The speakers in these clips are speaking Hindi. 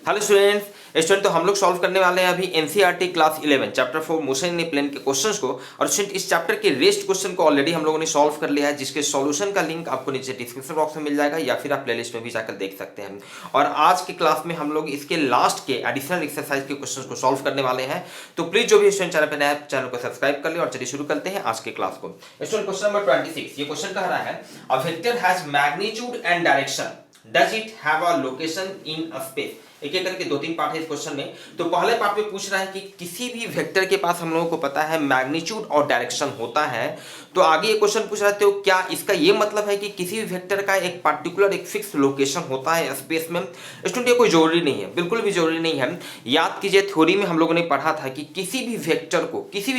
हेलो स्टूडेंट तो हम लोग सॉल्व करने वाले हैं अभी NCERT class 11 chapter 4 motion in plane के क्वेश्चंस को। और स्टूडेंट इस चैप्टर के रेस्ट क्वेश्चन को ऑलरेडी हम लोगों ने सॉल्व कर लिया है, जिसके सॉल्यूशन का लिंक आपको नीचे डिस्क्रिप्शन बॉक्स में मिल जाएगा या फिर आप प्लेलिस्ट में भी जाकर देख सकते हैं। और आज के क्लास में हम लोग इसके लास्ट के एडिशनल एक्सरसाइज के क्वेश्चन को सॉल्व करने वाले हैं। तो प्लीज जो भी स्टूडेंट चैनल पर नया है चैनल को सब्सक्राइब कर ले और चलिए शुरू करते हैं आज के क्लास को। स्टूडेंट क्वेश्चन नंबर 26 ये क्वेश्चन कह रहा है a vector has magnitude and direction, does it have a location in a space. एक एक करके दो तीन पार्ट है इस क्वेश्चन में। तो पहले पार्ट में पूछ रहा है कि किसी भी वेक्टर के पास हम लोगों को पता है मैग्नीट्यूड और डायरेक्शन होता है। तो आगे ये क्वेश्चन पूछ रहा है तो क्या इसका ये मतलब है कि किसी भी वेक्टर का एक पर्टिकुलर एक फिक्स लोकेशन होता है स्पेस में। स्टूडेंट ये कोई जरूरी नहीं है, बिल्कुल भी जरूरी नहीं है। याद कीजिए थ्योरी में हम लोगों ने पढ़ा था कि किसी भी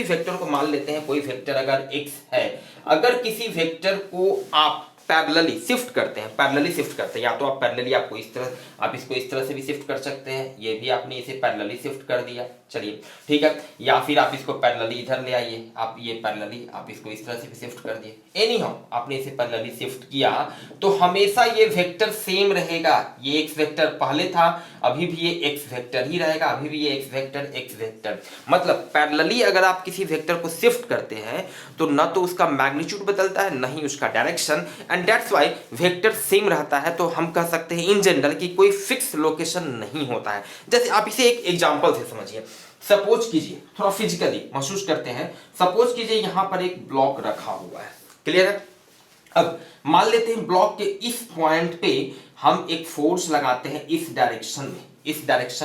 वेक्टर को मान लेते हैं कोई वेक्टर अगर x है, अगर किसी वेक्टर को आप पैरेलली शिफ्ट करते हैं या तो आप पैरेलली आपको इस तरह आप इसको इस तरह से भी शिफ्ट कर सकते हैं, ये भी आपने इसे पैरेलली शिफ्ट कर दिया, चलिए ठीक है। या फिर आप इसको पैरेलली इधर ले आइए, आप ये पैरेलली आप इसको इस तरह से भी शिफ्ट कर दिए, एनी हाउ आपने इसे पैरेलली शिफ्ट किया तो हमेशा ये वेक्टर सेम रहेगा। ये एक्स वेक्टर पहले था, अभी भी ये एक्स वेक्टर ही रहेगा, अभी भी ये एक्स वेक्टर। मतलब पैरेलली अगर आप किसी वेक्टर को शिफ्ट करते हैं तो न तो उसका मैग्नीट्यूड बदलता है न ही उसका direction, and that's why vector same रहता है। तो हम कह सकते हैं इन जनरल कि कोई फिक्स लोकेशन नहीं होता है। जैसे आप इसे एक एग्जांपल से समझिए, सपोज कीजिए थोड़ा फिजिकली महसूस करते हैं, सपोज कीजिए यहां पर एक ब्लॉक रखा हुआ है, क्लियर है। अब मान लेते हैं ब्लॉक के इस पॉइंट पे हम एक फोर्स लगाते हैं इस डायरेक्शन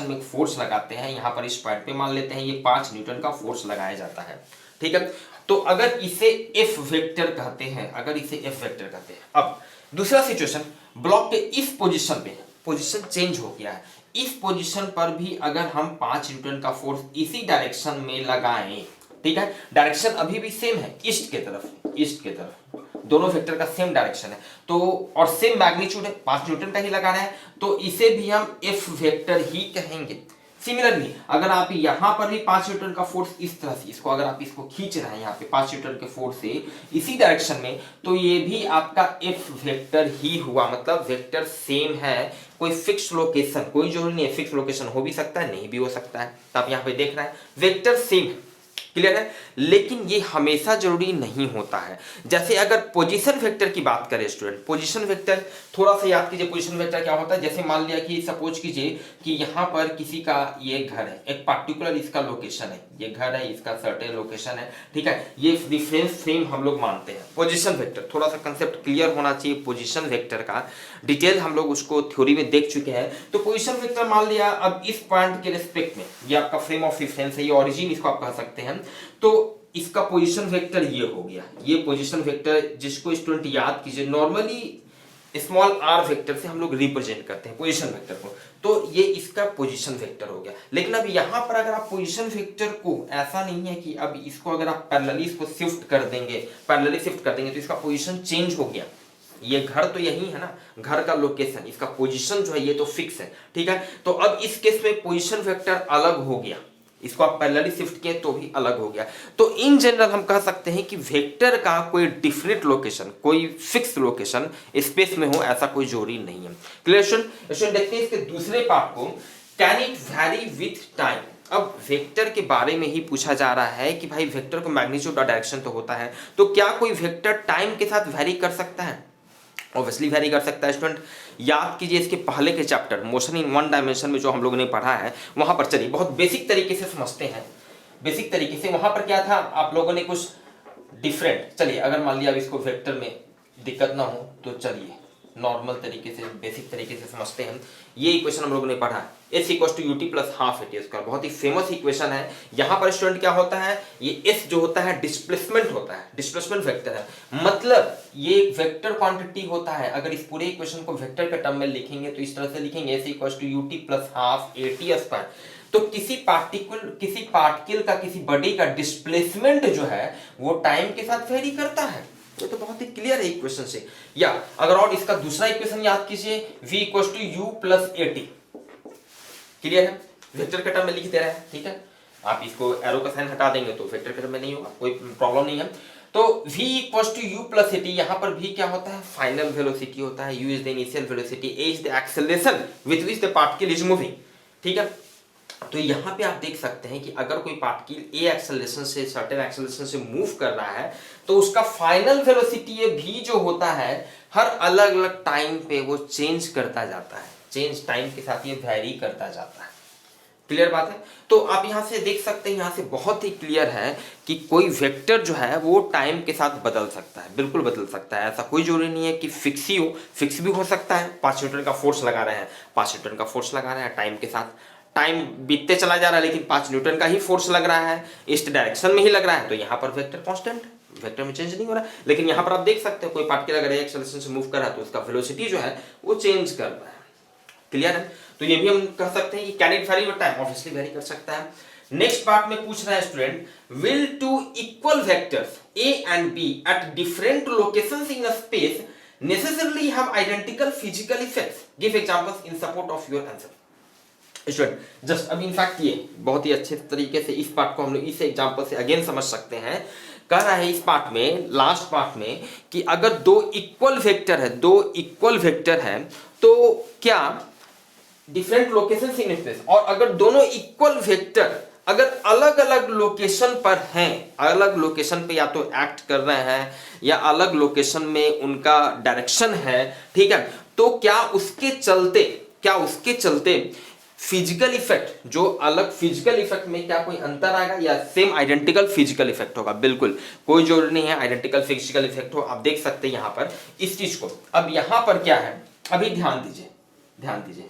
में एक फोर्स लगाते हैं, यहां पर इस पॉइंट पे मान लेते हैं ये 5 न्यूटन का फोर्स लगाया जाता है, ठीक है। तो अगर इसे एफ वेक्टर कहते हैं, अब दूसरा सिचुएशन, ब्लॉक के इस पोजीशन चेंज हो गया है, इस पोजीशन पर भी अगर हम 5 न्यूटन का फोर्स इसी डायरेक्शन में लगाएं, ठीक है, डायरेक्शन अभी भी सेम है, ईस्ट के तरफ दोनों वेक्टर का सेम डायरेक्शन है, तो और सेम मैग्नीट्यूड है, 5 न्यूटन का ही लगाना है, तो इसे भी हम एफ वेक्टर ही कहेंगे। सिमिलरली अगर आप यहां पर भी 5 न्यूटन का फोर्स इस तरह से इसको अगर आप इसको खींच रहे हैं यहाँ पे 5 न्यूटन के फोर्स से इसी डायरेक्शन में, तो ये भी आपका एफ वेक्टर ही हुआ। मतलब वेक्टर सेम है, कोई फिक्स लोकेशन, कोई जरूरी नहीं है, फिक्स लोकेशन हो भी सकता है नहीं भी हो सकता है। तो आप यहाँ पे देख रहे हैं वेक्टर सेम है, क्लियर है, लेकिन ये हमेशा जरूरी नहीं होता है। जैसे अगर पोजीशन वेक्टर की बात करें स्टूडेंट, पोजीशन वेक्टर थोड़ा सा याद कीजिए, पोजीशन वेक्टर क्या होता है। जैसे मान लिया कि सपोज कीजिए कि यहाँ पर किसी का ये घर है, एक पर्टिकुलर इसका लोकेशन है, ये घर है, इसका सर्टेन लोकेशन है, ठीक है, ये रिफरेंस फ्रेम हम लोग मानते हैं। पोजीशन वेक्टर थोड़ा सा कंसेप्ट क्लियर होना चाहिए, पोजीशन वेक्टर का डिटेल हम लोग उसको थ्योरी में देख चुके हैं। तो पोजीशन वेक्टर मान लिया अब इस पॉइंट के रिस्पेक्ट में ये आपका फ्रेम ऑफ रेफरेंस है, ये ओरिजिन इसको आप कह सकते हैं। तो इसका पोजीशन वेक्टर ये हो गया, ये पोजीशन वेक्टर जिसको स्टूडेंट याद कीजिए नॉर्मली स्मॉल आर वेक्टर से हम लोग रिप्रेजेंट करते हैं पोजीशन वेक्टर को, तो ये इसका पोजीशन वेक्टर हो गया। लेकिन अब यहां पर अगर आप पोजीशन वेक्टर को ऐसा नहीं है कि अब इसको अगर आप पैरेलली इसको शिफ्ट कर देंगे तो इसका पोजीशन चेंज हो गया। ये घर तो यही है ना, घर का लोकेशन, इसका पोजीशन जो है ये तो फिक्स है, ठीक है। तो अब इस केस में पोजीशन वेक्टर अलग हो गया, इसको आप पैरेलली शिफ्ट किए तो भी अलग हो गया। तो इन जनरल हम कह सकते हैं कि वेक्टर का कोई डिफरेंट लोकेशन, कोई फिक्स लोकेशन स्पेस में हो ऐसा कोई जरूरी नहीं है। क्लियर स्टूडेंट, देखते हैं इसके दूसरे पार्ट को, can it vary with time. अब वेक्टर के बारे में ही पूछा जा रहा है कि भाई वेक्टर को मैग्नीट्यूड और डायरेक्शन तो होता है, तो क्या कोई वेक्टर टाइम के साथ वैरी कर सकता है। ऑब्वियसली वैरी कर सकता है स्टूडेंट। याद कीजिए इसके पहले के chapter motion in one dimension में जो हम लोगों ने पढ़ा है वहां पर, चलिए बहुत बेसिक तरीके से समझते हैं। बेसिक तरीके से वहां पर क्या था, आप लोगों ने कुछ डिफरेंट, चलिए अगर मान लिया अब इसको वेक्टर में दिक्कत ना हो तो चलिए नॉर्मल तरीके से बेसिक तरीके से समझते हैं। ये इक्वेशन हम लोगों ने पढ़ा है, s equal to u t plus half a t square, बहुत ही फेमस इक्वेशन है। यहाँ पर स्टूडेंट क्या होता है, ये s जो होता है डिस्प्लेसमेंट होता है, डिस्प्लेसमेंट वेक्टर है, मतलब ये एक वेक्टर क्वांटिटी होता है। अगर इस पूरे इक्वेशन को वेक्टर के टर्म में लिखेंगे तो इस तरह से लिखेंगे s equal to u t plus half a t square. तो किसी पार्टिकल का, किसी बॉडी का डिस्प्लेसमेंट जो है वो टाइम के साथ वेरी करता है। तो बहुत ही क्लियर है इक्वेशन से। या अगर और इसका दूसरा इक्वेशन याद कीजिए, v equal to u plus a t, clear है, वेक्टर के टर्म में लिख दे रहा है, ठीक है। आप इसको एरो का साइन हटा देंगे तो वेक्टर के टर्म में नहीं होगा, कोई प्रॉब्लम नहीं है। तो v equal to u plus a t, यहां पर v क्या होता है, फाइनल वेलोसिटी होता है, u is the initial velocity, a is the acceleration with which the particle is moving. ठीक है। तो यहाँ पे आप देख सकते हैं कि अगर कोई पार्टिकल ए एक्सेलरेशन से सर्टेन एक्सेलरेशन से मूव कर रहा है तो उसका फाइनल वेलोसिटी भी जो होता है हर अलग अलग टाइम पे वो चेंज करता जाता है, चेंज टाइम के साथ ये वैरी करता जाता है। क्लियर बात है। तो आप यहाँ से देख सकते हैं, यहाँ से बहुत ही क्लियर है कि कोई वेक्टर जो है वो टाइम के साथ बदल सकता है, बिल्कुल बदल सकता है। ऐसा कोई जरूरी नहीं है कि फिक्स ही हो, फिक्स भी हो सकता है। 5 न्यूटन का फोर्स लगा रहे हैं, 5 न्यूटन का फोर्स लगा रहे हैं, टाइम के साथ टाइम बीतते चला जा रहा है लेकिन 5 न्यूटन का ही फोर्स लग रहा है, इस डायरेक्शन में ही लग रहा है, तो यहाँ पर वेक्टर कांस्टेंट, वेक्टर में चेंज नहीं हो रहा है। लेकिन यहाँ पर आप देख सकते हैं कोई पार्टिकल अगर एक एक्सेलरेशन से मूव कर रहा है तो उसका वेलोसिटी जो है वो चेंज कर रहा है। क्लियर है। तो ये भी हम कह सकते हैं कि can it vary with time, obviously vary कर सकता है। नेक्स्ट पार्ट में पूछ रहा है student, will two equal vectors A and B at different locations in space necessarily have identical physical effects, give examples in support of your answer. Student just अब इनफैक्ट ये बहुत ही अच्छे तरीके से इस पार्ट को हम लोग इस एग्जांपल से अगेन समझ सकते हैं। कह रहा है इस पार्ट में, लास्ट पार्ट में, कि अगर दो इक्वल वेक्टर है तो क्या डिफरेंट लोकेशन इन स्पेस, और अगर दोनों इक्वल वेक्टर अगर अलग अलग लोकेशन पर हैं, अलग लोकेशन पे या तो एक्ट कर रहे हैं या अलग लोकेशन में उनका डायरेक्शन है, ठीक है, तो क्या उसके चलते फिजिकल इफेक्ट, जो अलग फिजिकल इफेक्ट में क्या कोई अंतर आएगा या सेम आइडेंटिकल फिजिकल इफेक्ट होगा? बिल्कुल, कोई जरूरी नहीं है आइडेंटिकल फिजिकल इफेक्ट हो। आप देख सकते हैं यहां पर इस चीज को। अब यहां पर क्या है, अभी ध्यान दीजिए,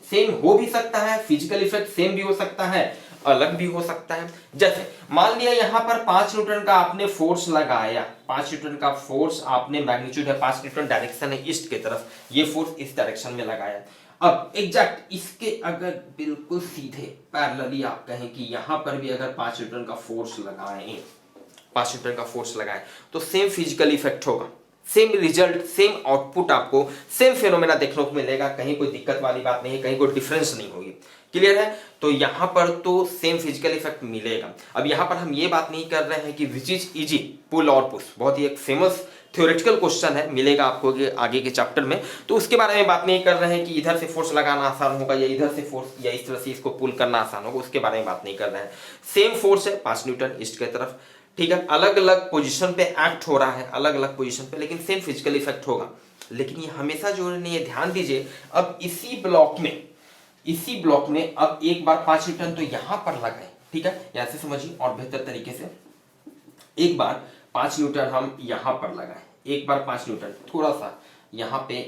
सेम हो भी सकता है, फिजिकल इफेक्ट सेम भी हो सकता है, अलग भी हो सकता है। जैसे मान लिया यहां पर 5 न्यूटन का आपने फोर्स लगाया, 5 न्यूटन का फोर्स आपने, मैग्नीट्यूड है 5 न्यूटन, डायरेक्शन है ईस्ट की तरफ, ये फोर्स इस डायरेक्शन में लगाया। अब एग्जैक्ट इसके अगर बिल्कुल सीधे पैरेलली आप कहें कि यहां पर भी अगर 5 न्यूटन का फोर्स लगाएं, 5 न्यूटन का फोर्स लगाएं तो सेम फिजिकल इफेक्ट होगा, सेम रिजल्ट, सेम आउटपुट, आपको सेम फेनोमेना देखने को मिलेगा। कहीं कोई दिक्कत वाली बात नहीं है, कहीं कोई डिफरेंस नहीं होगी। क्लियर है। तो यहां पर तो सेम फिजिकल इफेक्ट मिलेगा। अब यहां पर हम ये बात नहीं कर रहे हैं कि विच इज इजी, पुल और पुश, बहुत ही एक फेमस थ्योरेटिकल क्वेश्चन है, मिलेगा आपको आगे के चैप्टर में, तो उसके बारे में बात नहीं कर रहे हैं कि इधर से फोर्स लगाना आसान होगा या इधर से फोर्स या इस तरह से इसको पुल करना आसान होगा, उसके बारे में बात नहीं कर रहे हैं। सेम फोर्स है 5 न्यूटन ईस्ट की तरफ, ठीक है, अलग अलग पोजीशन पे एक्ट हो रहा है, अलग अलग पोजीशन पे, लेकिन सेम फिजिकल इफेक्ट होगा। लेकिन ये हमेशा जो नहीं है, ध्यान दीजिए। अब इसी ब्लॉक में अब एक बार 5 न्यूटन तो यहां पर लगाए, ठीक है, यहां से समझिए और बेहतर तरीके से। एक बार 5 न्यूटन हम यहां पर लगाए, एक बार 5 न्यूटन थोड़ा सा यहां पे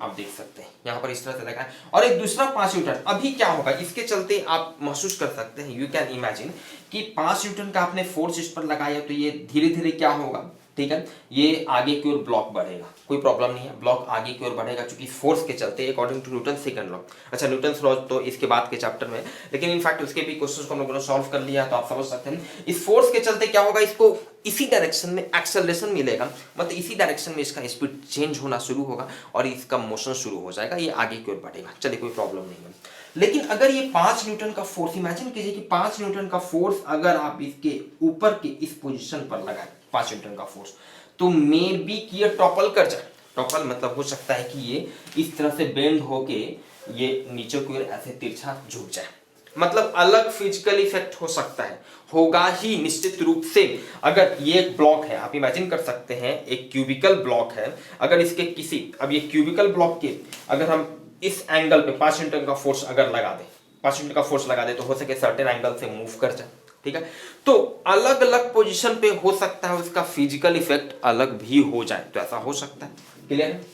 आप देख सकते हैं, यहां पर इस तरह से लगाए, और एक दूसरा 5 न्यूटन। अभी क्या होगा, इसके चलते आप महसूस कर सकते हैं, यू कैन इमेजिन कि 5 न्यूटन का आपने फोर्स इस पर लगाया तो ये धीरे धीरे क्या होगा, ठीक है, ये आगे की ओर ब्लॉक बढ़ेगा, कोई प्रॉब्लम नहीं है, ब्लॉक आगे की ओर बढ़ेगा क्योंकि फोर्स के चलते, according to Newton second law. अच्छा, न्यूटन लॉ तो इसके बाद के चैप्टर में, लेकिन इनफैक्ट उसके भी क्वेश्चंस को हम लोगों ने सॉल्व कर लिया, तो आप समझ सकते हैं इस फोर्स के चलते क्या होगा, इसको इसी डायरेक्शन में एक्सेलरेशन मिलेगा, मतलब इसी डायरेक्शन में इसका स्पीड चेंज होना शुरू होगा और इसका मोशन शुरू हो जाएगा, ये आगे की ओर बढ़ेगा। चलिए, कोई प्रॉब्लम नहीं है। लेकिन अगर ये 5 न्यूटन का फोर्स, इमेजिन कीजिए कि 5 न्यूटन का फोर्स अगर आप इसके ऊपर के इस पोजीशन पर लगाए, 5 न्यूटन का फोर्स, तो मे बी कि ये टॉपल कर जाए। टॉपल मतलब हो सकता है कि ये इस तरह से बेंड होके ये नीचे की ओर ऐसे तिरछा झुक जाए, मतलब अलग फिजिकल इफेक्ट हो सकता है, होगा ही निश्चित रूप से। अगर ये एक ब्लॉक है, आप इमेजिन कर सकते हैं एक क्यूबिकल ब्लॉक है, अगर इसके किसी, अब ये क्यूबिकल ब्लॉक के अगर हम इस एंगल पे 5 न्यूटन का फोर्स अगर लगा दे, 5 न्यूटन का फोर्स लगा दे, तो हो सके सर्टेन एंगल से मूव कर जाए, ठीक है। तो अलग अलग पोजीशन पे हो सकता है उसका फिजिकल इफेक्ट अलग भी हो जाए, तो ऐसा हो सकता है। क्लियर है।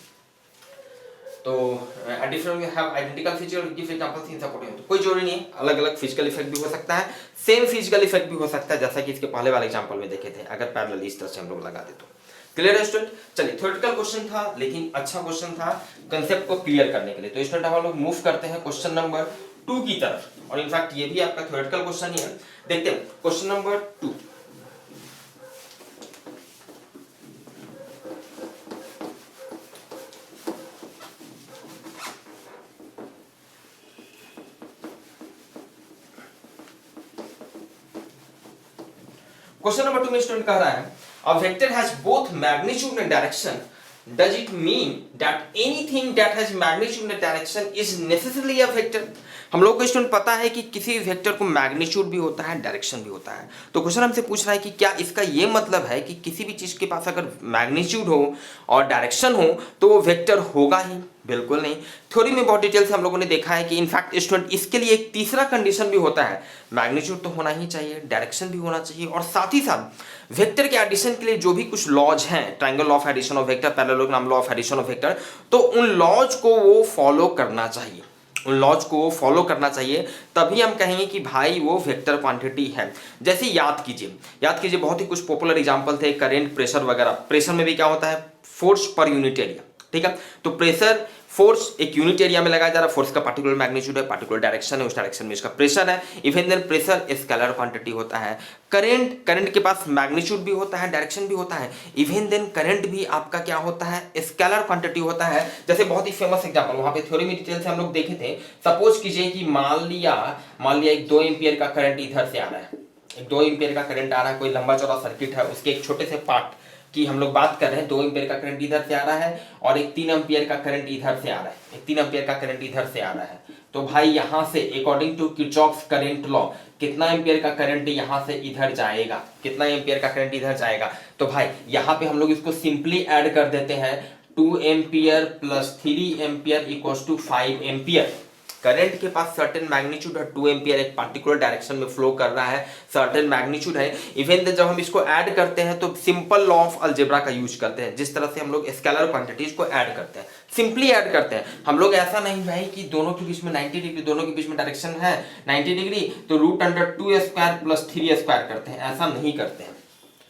तो different have identical feature, give examples in support. तो कोई जरूरी नहीं है, अलग अलग फिजिकल इफेक्ट भी हो सकता है, सेम फिजिकल इफेक्ट भी हो सकता है, जैसा कि इसके पहले वाले एग्जांपल में देखे थे, अगर पैरेलल इस तरह से हम लोग लगा दे तो। क्लियर है स्टूडेंट। चलिए, थ्योरेटिकल क्वेश्चन था लेकिन अच्छा क्वेश्चन था कंसेप्ट को क्लियर करने के लिए। तो स्टूडेंट हम लोग मूव करते हैं क्वेश्चन नंबर 2 की तरफ, और इनफैक्ट ये भी आपका थ्योरेटिकल क्वेश्चन ही है। देखते हैं क्वेश्चन नंबर 2। क्वेश्चन नंबर 2 में स्टूडेंट कह रहा है, a vector has both magnitude and direction, does it mean that anything that has magnitude in a direction is necessarily a vector। हम लोग को स्टूडेंट पता है कि किसी भी वेक्टर को मैग्नीट्यूड भी होता है, डायरेक्शन भी होता है। तो क्वेश्चन हमसे पूछ रहा है कि क्या इसका ये मतलब है कि किसी भी चीज के पास अगर मैग्नीट्यूड हो और डायरेक्शन हो तो वो वेक्टर होगा ही? बिल्कुल नहीं। थ्योरी में बहुत डिटेल से हम लोगों ने देखा है कि इनफैक्ट स्टूडेंट इसके लिए एक तीसरा कंडीशन भी होता है, मैग्नीट्यूड तो होना ही चाहिए, डायरेक्शन भी होना चाहिए, और साथ ही साथ वेक्टर के एडिशन के लिए जो भी कुछ लॉज हैं, triangle law of addition of vector, parallelogram law of addition of vector, तो उन लॉज को वो फॉलो करना चाहिए, उन लॉज को फॉलो करना चाहिए, तभी हम कहेंगे कि भाई वो वेक्टर क्वांटिटी है। जैसे याद कीजिए बहुत ही कुछ पॉपुलर एग्जांपल थे, करंट, प्रेशर वगैरह। प्रेशर में भी क्या होता है? फोर्स पर यूनिट एरिया, ठीक है। तो प्रेशर फोर्स एक यूनिट एरिया में लगाया जा रहा है, फोर्स का पार्टिकुलर मैग्नीट्यूड है, पार्टिकुलर डायरेक्शन है, उस डायरेक्शन में इसका प्रेशर है। Even then pressure scalar quantity होता है। करंट के पास मैग्नीट्यूड भी होता है, डायरेक्शन भी होता है। इवन देन करंट भी आपका क्या होता है? स्केलर क्वांटिटी होता है। जैसे बहुत ही फेमस एग्जांपल वहां पे थ्योरी में डिटेल से हम लोग देखे थे। सपोज कीजिए कि मान लिया एक 2 एम्पियर का करंट इधर से आ रहा है, एक 2 एम्पियर का करंट आ रहा है, कोई लंबा चौड़ा सर्किट है, उसके एक छोटे से पार्ट कि हम लोग बात कर रहे हैं। 2 एम्पियर का करंट इधर से आ रहा है और एक 3 एम्पियर का करंट इधर से आ रहा है, एक 3 एम्पियर का करंट इधर से आ रहा है। तो भाई यहां से according to Kirchhoff's current law कितना एम्पियर का करंट यहां से इधर जाएगा, कितना एम्पियर का करंट इधर जाएगा? तो भाई यहां पे हम लोग इसको सिंपली ऐड कर देते हैं, 2 ampere plus 3 ampere equals to 5 ampere. Current के पास सर्टेन मैग्नीट्यूड है, 2 एम्पियर एक पार्टिकुलर डायरेक्शन में फ्लो कर रहा है, सर्टेन मैग्नीट्यूड है। इवन जब हम इसको ऐड करते हैं तो सिंपल लॉ ऑफ अलजेब्रा का यूज करते हैं, जिस तरह से हम लोग स्केलर क्वांटिटीज को ऐड करते हैं, सिंपली ऐड करते हैं। हम लोग ऐसा नहीं भाई कि दोनों के बीच में 90 डिग्री, दोनों के बीच में डायरेक्शन है 90 डिग्री, तो √2 स्क्वायर प्लस 3 स्क्वायर करते हैं, ऐसा नहीं करते हैं।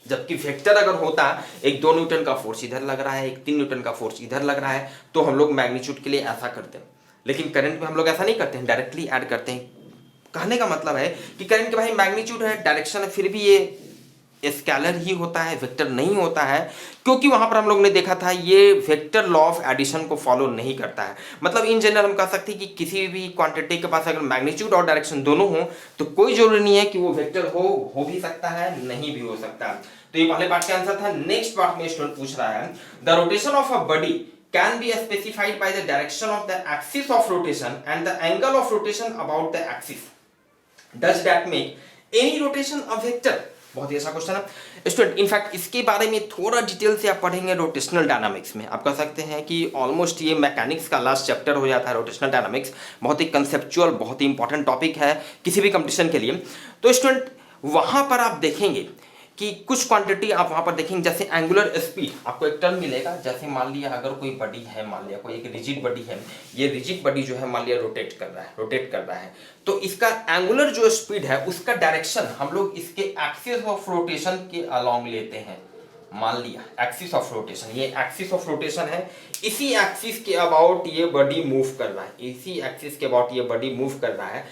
जबकि वेक्टर अगर होता, एक 2 न्यूटन का फोर्स इधर लग रहा है, एक 3 न्यूटन का फोर्स इधर लग रहा है, तो हम लोग मैग्नीट्यूड के लिए ऐसा करते हैं। लेकिन करंट में हम लोग ऐसा नहीं करते हैं, डायरेक्टली ऐड करते हैं। कहने का मतलब है कि करंट के भाई मैग्नीट्यूड है, डायरेक्शन है, फिर भी ये स्केलर ही होता है, वेक्टर नहीं होता है, क्योंकि वहां पर हम लोग ने देखा था ये वेक्टर लॉ ऑफ एडिशन को फॉलो नहीं करता है। मतलब इन जनरल हम कह सकते हैं कि किसी भी क्वांटिटी के पास अगर मैग्नीट्यूड और डायरेक्शन दोनों हो तो कोई जरूरी नहीं है कि वो वेक्टर हो भी सकता है, नहीं भी हो सकता। तो ये पहले पार्ट का आंसर था। नेक्स्ट पार्ट में स्टूडेंट पूछ रहा है, the rotation of a body can be specified by the direction of the axis of rotation and the angle of rotation about the axis. Does that make any rotation a vector? बहुत ही अच्छा क्वेश्चन है स्टूडेंट। इनफैक्ट इसके बारे में थोड़ा डिटेल से आप पढ़ेंगे रोटेशनल डायनामिक्स में। आप कह सकते हैं कि ऑलमोस्ट ये मैकेनिक्स का लास्ट चैप्टर हो जाता है रोटेशनल डायनामिक्स। बहुत ही कंसेप्चुअल, बहुत ही इंपॉर्टेंट टॉपिक है किसी भी कंपटीशन के लिए। तो स्टूडेंट वहां पर आप देखेंगे कि कुछ क्वांटिटी आप वहां पर देखेंगे, जैसे एंगुलर स्पीड, आपको एक टर्म मिलेगा। जैसे मान लिया अगर कोई बॉडी है, मान लिया कोई एक रिजिड बॉडी है, ये रिजिड बॉडी जो है मान लिया रोटेट कर रहा है, तो इसका एंगुलर जो स्पीड है उसका डायरेक्शन हम लोग इसके एक्सिस ऑफ रोटेशन के अलोंग लेते हैं। मान लिया एक्सिस ऑफ रोटेशन, ये एक्सिस ऑफ रोटेशन है, इसी एक्सिस के अबाउट ये बॉडी मूव कर रहा है, इसी एक्सिस के अबाउट ये बॉडी मूव कर रहा है,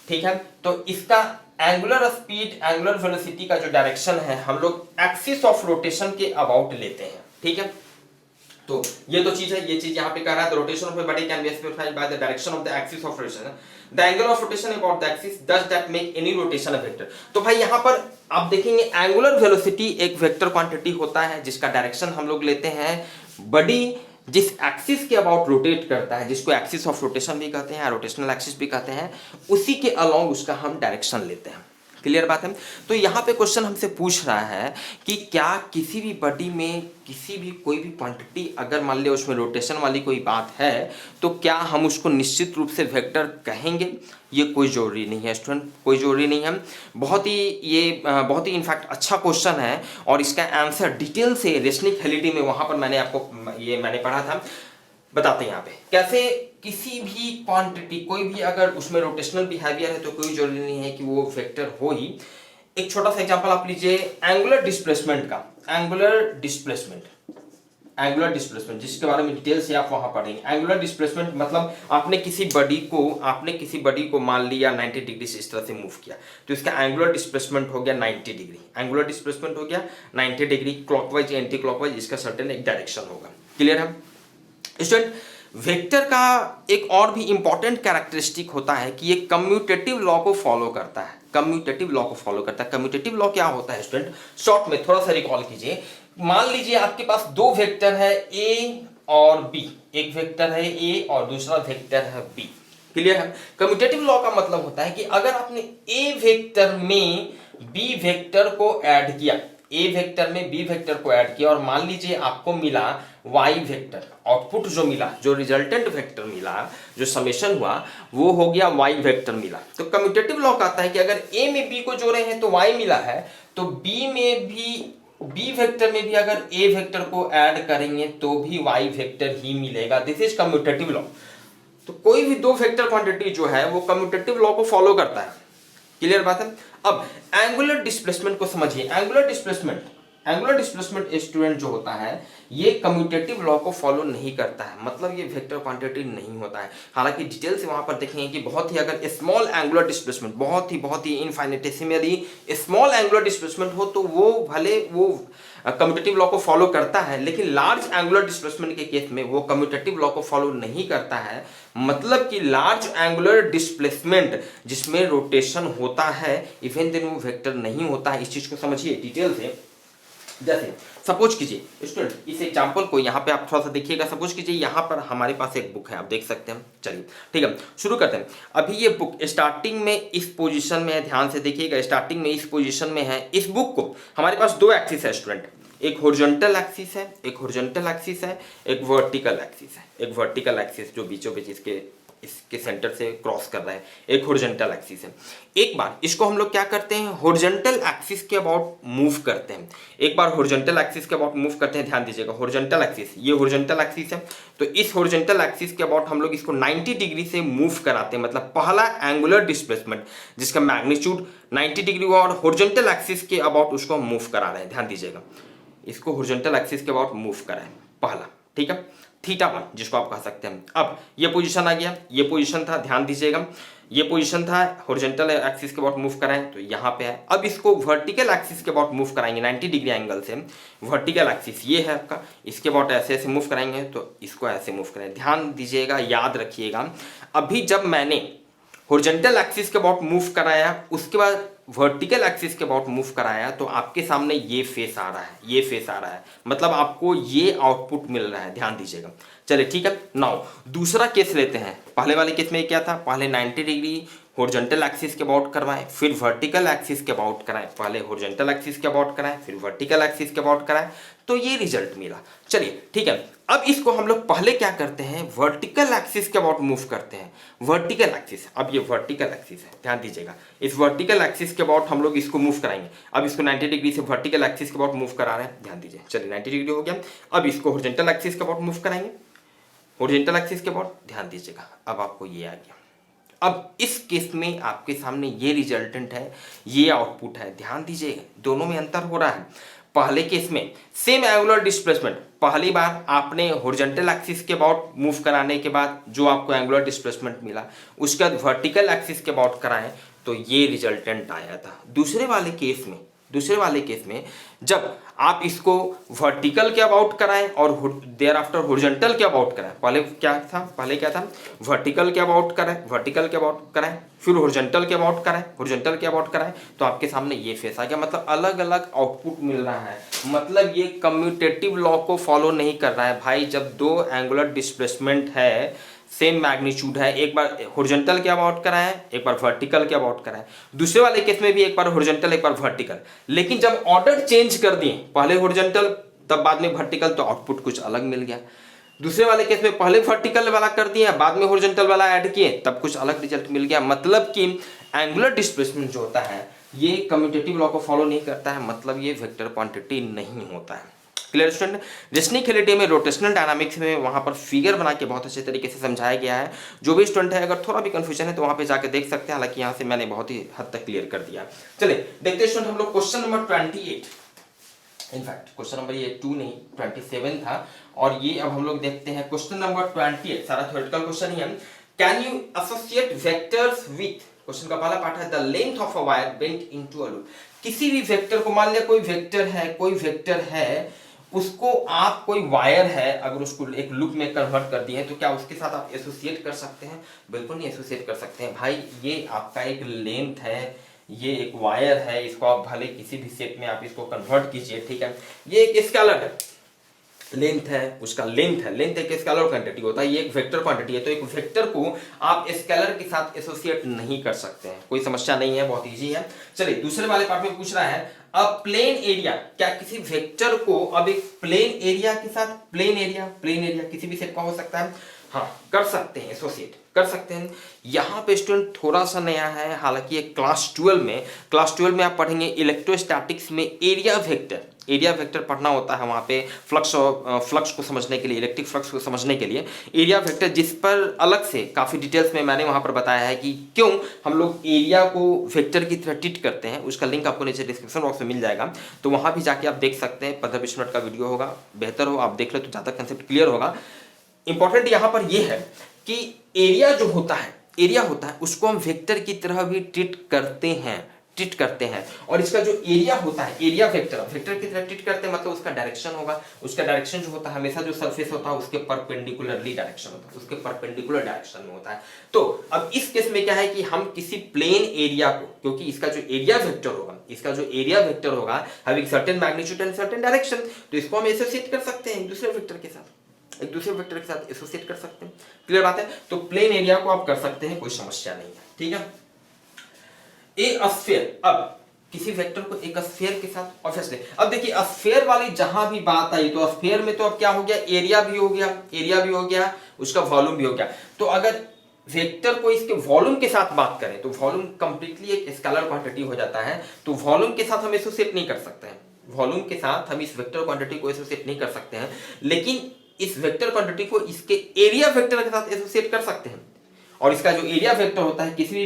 ठीक है। तो इसका एंगुलर स्पीड, एंगुलर वेलोसिटी का जो डायरेक्शन है हम लोग एक्सिस ऑफ रोटेशन के अबाउट लेते हैं, ठीक है। तो ये तो चीज है, ये चीज यहाँ पे कह रहा है, rotation of a body can be specified by the direction of the axis of rotation, the angle of rotation about the axis, does that make any rotation a vector. तो भाई यहाँ पर आप देखेंगे एंगुलर वेलोसिटी एक वेक्टर क्वांटिटी होता है जिसका डायरेक्शन हम लोग लेते हैं बॉडी जिस एक्सिस के अबाउट रोटेट करता है, जिसको एक्सिस ऑफ रोटेशन भी कहते हैं, रोटेशनल एक्सिस भी कहते हैं, उसी के अलोंग उसका हम डायरेक्शन लेते हैं। क्लियर बात है। तो यहाँ पे क्वेश्चन हमसे पूछ रहा है कि क्या किसी भी बॉडी में किसी भी कोई भी क्वांटिटी अगर मान लिया उसमें रोटेशन वाली कोई बात है तो क्या हम उसको निश्चित रूप से वेक्टर कहेंगे? ये कोई जरूरी नहीं है स्टूडेंट, कोई जरूरी नहीं है। बहुत ही इनफैक्ट अच्छा क्वेश्चन है और इसका आंसर डिटेल से रेशनिक हेलिडी में वहां पर मैंने पढ़ा था। बताते हैं यहाँ पे कैसे किसी भी क्वांटिटी कोई भी अगर उसमें रोटेशनल बिहेवियर है तो कोई जरूरी नहीं है कि वो वेक्टर हो ही। एक छोटा सा एग्जांपल आप लीजिए एंगुलर डिस्प्लेसमेंट का, एंगुलर डिस्प्लेसमेंट जिसके बारे में डिटेल से आप वहां पढ़ेंगे। एंगुलर डिस्प्लेसमेंट मतलब आपने किसी बॉडी को मान लिया 90 डिग्री से इस तरह से मूव किया तो इसका एंगुलर डिस्प्लेसमेंट हो गया 90 डिग्री, एंगुलर डिस्प्लेसमेंट हो गया 90 डिग्री, क्लॉकवाइज एंटी क्लॉकवाइज इसका सर्टेन एक डायरेक्शन होगा। क्लियर है स्टूडेंट। वेक्टर का एक और भी इंपॉर्टेंट कैरेक्टरिस्टिक होता है कि ये कम्यूटेटिव लॉ को फॉलो करता है। कम्यूटेटिव लॉ क्या होता है स्टूडेंट? शॉर्ट में थोड़ा सा रिकॉल कीजिए। मान लीजिए आपके पास दो वेक्टर है ए और बी, एक वेक्टर है ए और दूसरा वेक्टर है बी। क्लियर है? कम्यूटेटिव लॉ का मतलब होता है कि अगर आपने ए वेक्टर में बी वेक्टर को ऐड किया, ए वेक्टर में बी वेक्टर को ऐड किया और मान लीजिए आपको मिला वाई वेक्टर, आउटपुट जो मिला, जो रिजल्टेंट वेक्टर मिला, जो समेशन हुआ वो हो गया वाई वेक्टर मिला। तो कम्यूटेटिव लॉ कहता है कि अगर ए में बी को जोड़े हैं तो वाई मिला है, तो बी में भी, बी वेक्टर में भी अगर ए वेक्टर को ऐड करेंगे तो भी वाई वेक्टर ही मिलेगा। This is commutative law. तो कोई भी दो वेक्टर क्वांटिटी जो है वो कम्यूटेटिव लॉ को फॉलो करता है। क्लियर बात है? अब एंगुलर डिस्प्लेसमेंट को समझिए। एंगुलर डिस्प्लेसमेंट स्टूडेंट जो होता है ये कम्यूटेटिव लॉ को फॉलो नहीं करता है, मतलब ये वेक्टर क्वांटिटी नहीं होता है। हालांकि डिटेल से वहां पर देखेंगे कि बहुत ही अगर स्मॉल एंगुलर डिस्प्लेसमेंट, बहुत ही इनफाइनिटेसिमली स्मॉल एंगुलर डिस्प्लेसमेंट हो तो वो भले वो कम्यूटेटिव लॉ को फॉलो करता है, लेकिन लार्ज एंगुलर डिस्प्लेसमेंट के केस में वो कम्यूटेटिव लॉ को फॉलो नहीं करता है। मतलब कि लार्ज एंगुलर डिस्प्लेसमेंट जिसमें रोटेशन होता है इवन देन वो वेक्टर नहीं होता है। इस चीज को समझिए डिटेल से। जैसे सपोज कीजिए स्टूडेंट, इस एग्जांपल को यहाँ पे आप थोड़ा सा देखिएगा। सपोज कीजिए यहाँ पर हमारे पास एक बुक है, आप देख सकते हैं। चलिए ठीक है, शुरू करते हैं। अभी ये बुक स्टार्टिंग में इस पोजीशन में है, ध्यान से देखिएगा, स्टार्टिंग में इस पोजीशन में है। इस बुक को हमारे पास दो एक्सिस है स्टूडेंट, एक हॉरिजॉन्टल एक्सिस है, एक हॉरिजॉन्टल एक्सिस है, एक वर्टिकल एक्सिस है। एक वर्टिकल एक्सिस जो बीचों बीच इसके सेंटर से क्रॉस कर रहा है, एक हॉरिजॉन्टल एक्सिस है। एक बार इसको हम लोग क्या करते हैं, हॉरिजॉन्टल एक्सिस के अबाउट मूव करते हैं। एक बार हॉरिजॉन्टल एक्सिस के अबाउट मूव करते हैं, ध्यान दीजिएगा। हॉरिजॉन्टल एक्सिस, ये हॉरिजॉन्टल एक्सिस है, तो इस हॉरिजॉन्टल एक्सिस के अबाउट हम लोग इसको 90 डिग्री से मूव कराते हैं। मतलब पहला एंगुलर डिस्प्लेसमेंट जिसका मैग्नीट्यूड 90 डिग्री हुआ और हॉरिजॉन्टल एक्सिस के अबाउट उसको हम मूव करा रहे हैं। ध्यान दीजिएगा, इसको हॉरिजॉन्टल एक्सिस के अबाउट मूव कराएं पहला, ठीक है, थीटा 1 जिसको आप कह सकते हैं। अब ये पोजीशन आ गया, ये पोजीशन था, ध्यान दीजिएगा, ये पोजीशन था, हॉरिजॉन्टल एक्सिस के अबाउट मूव कराएं तो यहाँ पे है। अब इसको वर्टिकल एक्सिस के अबाउट मूव कराएंगे 90 डिग्री एंगल से। वर्टिकल एक्सिस ये है आपका, इसके अबाउट ऐसे ऐसे मूव कराएंगे तो इसको ऐसे मूव करें। ध्यान दीजिएगा, याद रखिएगा, अभी जब मैंने हॉरिजॉन्टल एक्सिस के अबाउट मूव कराया उसके बाद वर्टिकल एक्सिस के अबाउट मूव कराया तो आपके सामने ये फेस आ रहा है, ये फेस आ रहा है, मतलब आपको ये आउटपुट मिल रहा है। ध्यान दीजिएगा। चलिए ठीक है, नाउ दूसरा केस लेते हैं। पहले वाले केस में क्या था, पहले 90 डिग्री हॉरिजॉन्टल एक्सिस के अबाउट करवाएं, फिर वर्टिकल एक्सिस के अबाउट कराएं, पहले हॉरिजॉन्टल एक्सिस के अबाउट कराएं, फिर वर्टिकल एक्सिस के अबाउट कराएं, तो ये रिजल्ट मिला। चलिए ठीक है, अब इसको हम लोग पहले क्या करते हैं, वर्टिकल एक्सिस के अबाउट मूव करते हैं। वर्टिकल एक्सिस, अब ये वर्टिकल एक्सिस है, ध्यान दीजिएगा, इस वर्टिकल एक्सिस के अबाउट हम लोग इसको मूव कराएंगे। अब इसको 90 डिग्री से वर्टिकल एक्सिस के अबाउट मूव करा रहे हैं, ध्यान दीजिए। चलिए 90 डिग्री हो गया, अब इसको हॉरिजॉन्टल एक्सिस के अबाउट मूव कराएंगे, हॉरिजॉन्टल एक्सिस के अबाउट, ध्यान दीजिएगा, अब आपको ये आ गया। अब इस केस में आपके सामने ये रिजल्टेंट है, ये आउटपुट है। ध्यान दीजिएगा, दोनों में अंतर हो रहा है। पहले केस में सेम एंगुलर डिस्प्लेसमेंट, पहली बार आपने हॉरिजॉन्टल एक्सिस के अबाउट मूव कराने के बाद जो आपको एंगुलर डिस्प्लेसमेंट मिला, उसके बाद वर्टिकल एक्सिस के अबाउट कराएं तो ये रिजल्टेंट आया था। दूसरे वाले केस में जब आप इसको वर्टिकल के अबाउट कराएं और देयर आफ्टर हॉरिजॉन्टल के अबाउट कराएं, पहले क्या था, वर्टिकल के अबाउट कराएं, फिर हॉरिजॉन्टल के अबाउट कराएं, तो आपके सामने ये फेस आ गया। मतलब अलग अलग आउटपुट मिल रहा है, मतलब ये कम्यूटेटिव लॉ को फॉलो नहीं कर रहा है भाई। जब दो एंगुलर डिस्प्लेसमेंट है, सेम मैग्नीट्यूड है, एक बार हॉरिजॉन्टल के अबाउट कराएं, एक बार वर्टिकल के अबाउट कराएं, दूसरे वाले केस में भी एक बार हॉरिजॉन्टल एक बार वर्टिकल, लेकिन जब ऑर्डर चेंज कर दिए, पहले हॉरिजॉन्टल तब बाद में वर्टिकल, तो आउटपुट कुछ अलग मिल गया। दूसरे वाले केस में पहले वर्टिकल वाला कर दिया, बाद में हॉरिजॉन्टल वाला ऐड किए, तब कुछ अलग रिजल्ट मिल गया। मतलब कि एंगुलर डिस्प्लेसमेंट जो होता है ये कम्यूटेटिव लॉ को फॉलो नहीं करता है, मतलब ये वेक्टर क्वांटिटी नहीं होता है। Clear student? रेसनिक में रोटेशनल डायनामिक्स में वहां पर फिगर बना के बहुत अच्छे तरीके से समझाया गया है। जो भी स्टूडेंट है अगर थोड़ा भी कंफ्यूजन है तो वहां पे जाकर देख सकते हैं, हालांकि यहाँ से मैंने बहुत ही हद तक क्लियर कर दिया। चलिए देखते हैं स्टूडेंट, हम लोग question number 28, in fact question number ये 2 नहीं 27 था, और ये अब हम लोग देखते हैं क्वेश्चन नंबर 28। सारा थ्योरेटिकल क्वेश्चन ही है। Can you associate vectors with, question का पहला पार्ट है, the length of a wire bent into a loop. किसी भी वेक्टर को, मान लिया कोई वेक्टर है, उसको आप, कोई वायर है, अगर उसको एक लूप में कन्वर्ट कर दिए तो क्या उसके साथ आप एसोसिएट कर सकते हैं? बिल्कुल नहीं एसोसिएट कर सकते हैं भाई। ये आपका एक लेंथ है, ये एक वायर है, इसको आप भले किसी भी शेप में आप इसको कन्वर्ट कीजिए, ठीक है, ये एक स्केलर है, लेंथ है, उसका लेंथ है, लेंथ एक स्केलर क्वांटिटी होता है, ये एक वेक्टर क्वांटिटी है, तो एक वेक्टर को आप स्केलर के साथ एसोसिएट नहीं कर सकते हैं, कोई समस्या नहीं है, बहुत इजी है। चलिए दूसरे वाले पार्ट में पूछ रहा है अब प्लेन एरिया, क्या किसी वेक्टर को अब एक प्लेन एरिया के साथ, प्लेन एरिया किसी भी सेट का हो सकता है, हाँ कर सकते हैं, एसोसिएट कर सकते हैं। यहाँ पे स्टूडेंट थोड़ा सा नया है, हालांकि ये क्लास 12 में आप पढ़ेंगे इलेक्ट्रोस्टैटिक्स में एरिया वेक्टर पढ़ना होता है, वहाँ पे फ्लक्स को समझने के लिए, इलेक्ट्रिक फ्लक्स को समझने के लिए एरिया वेक्टर, जिस पर अलग से काफ़ी डिटेल्स में मैंने वहाँ पर बताया है कि क्यों हम लोग एरिया को वेक्टर की तरह ट्रीट करते हैं, उसका लिंक आपको नीचे डिस्क्रिप्शन बॉक्स में मिल जाएगा, तो वहाँ भी जाके आप देख सकते हैं। 15-20 मिनट का वीडियो होगा, बेहतर हो आप देख ले तो ज़्यादा कंसेप्ट क्लियर होगा। इंपॉर्टेंट यहाँ पर यह है कि एरिया जो होता है उसको हम वेक्टर की तरह भी ट्रीट करते हैं, और इसका जो एरिया होता है, एरिया वेक्टर की तरह ट्रीट करते हैं, मतलब उसका डायरेक्शन होगा, उसका डायरेक्शन जो होता है हमेशा जो सरफेस होता है उसके परपेंडिकुलरली डायरेक्शन होता है, उसके परपेंडिकुलर डायरेक्शन में होता है। तो अब इस केस में क्या है कि हम किसी प्लेन एरिया को, क्योंकि इसका जो एरिया वेक्टर होगा having certain magnitude and certain direction, तो इसको हम एसोसिएट कर सकते हैं एक दूसरे वेक्टर के साथ एसोसिएट कर सकते हैं। क्लियर बात है? तो प्लेन एरिया को आप कर सकते हैं, कोई समस्या नहीं है, ठीक है। ए स्फीयर, अब किसी वेक्टर को एक स्फीयर के साथ ऑब्वियसली, अब देखिए स्फीयर वाली जहां भी बात आई तो स्फीयर में तो अब क्या हो गया, एरिया भी हो गया, उसका वॉल्यूम भी हो गया। तो अगर वेक्टर को इसके वॉल्यूम के साथ बात करें तो वॉल्यूम कंप्लीटली एक स्केलर क्वांटिटी हो जाता है, तो वॉल्यूम के साथ हम एसोसिएट नहीं कर सकते हैं, वॉल्यूम के साथ हम इस वेक्टर क्वांटिटी को एसोसिएट नहीं कर सकते हैं, लेकिन इस वेक्टर क्वांटिटी को इसके एरिया वेक्टर के साथ एसोसिएट कर सकते हैं। और इसका जो एरिया वेक्टर होता है किसी भी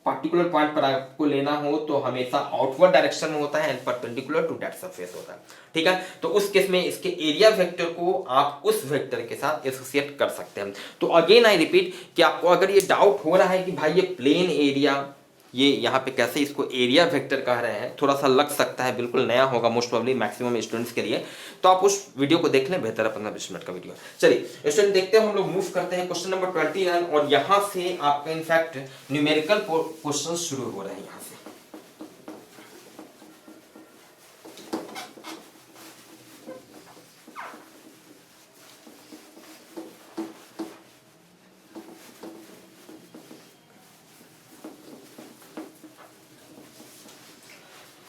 पार्टिकुलर पॉइंट पर आपको लेना हो तो हमेशा आउटवर्ड डायरेक्शन में होता है and perpendicular to that surface होता है, ठीक है। तो उस केस में इसके एरिया वेक्टर को आप उस वेक्टर के साथ एसोसिएट कर सकते हैं। तो अगेन आई रिपीट कि आपको अगर ये डाउट हो रहा है कि भाई ये प्लेन एरिया, ये यहाँ पे कैसे इसको एरिया वेक्टर कह रहे हैं, थोड़ा सा लग सकता है, बिल्कुल नया होगा मोस्ट प्रोबेबली मैक्सिमम स्टूडेंट्स के लिए, तो आप उस वीडियो को देख लें, बेहतर है 15-20 मिनट का वीडियो। चलिए स्टूडेंट देखते हैं, हम लोग मूव करते हैं क्वेश्चन नंबर 29, और यहाँ से आपका इनफैक्ट न्यूमेरिकल क्वेश्चन शुरू हो रहे हैं यहाँ से।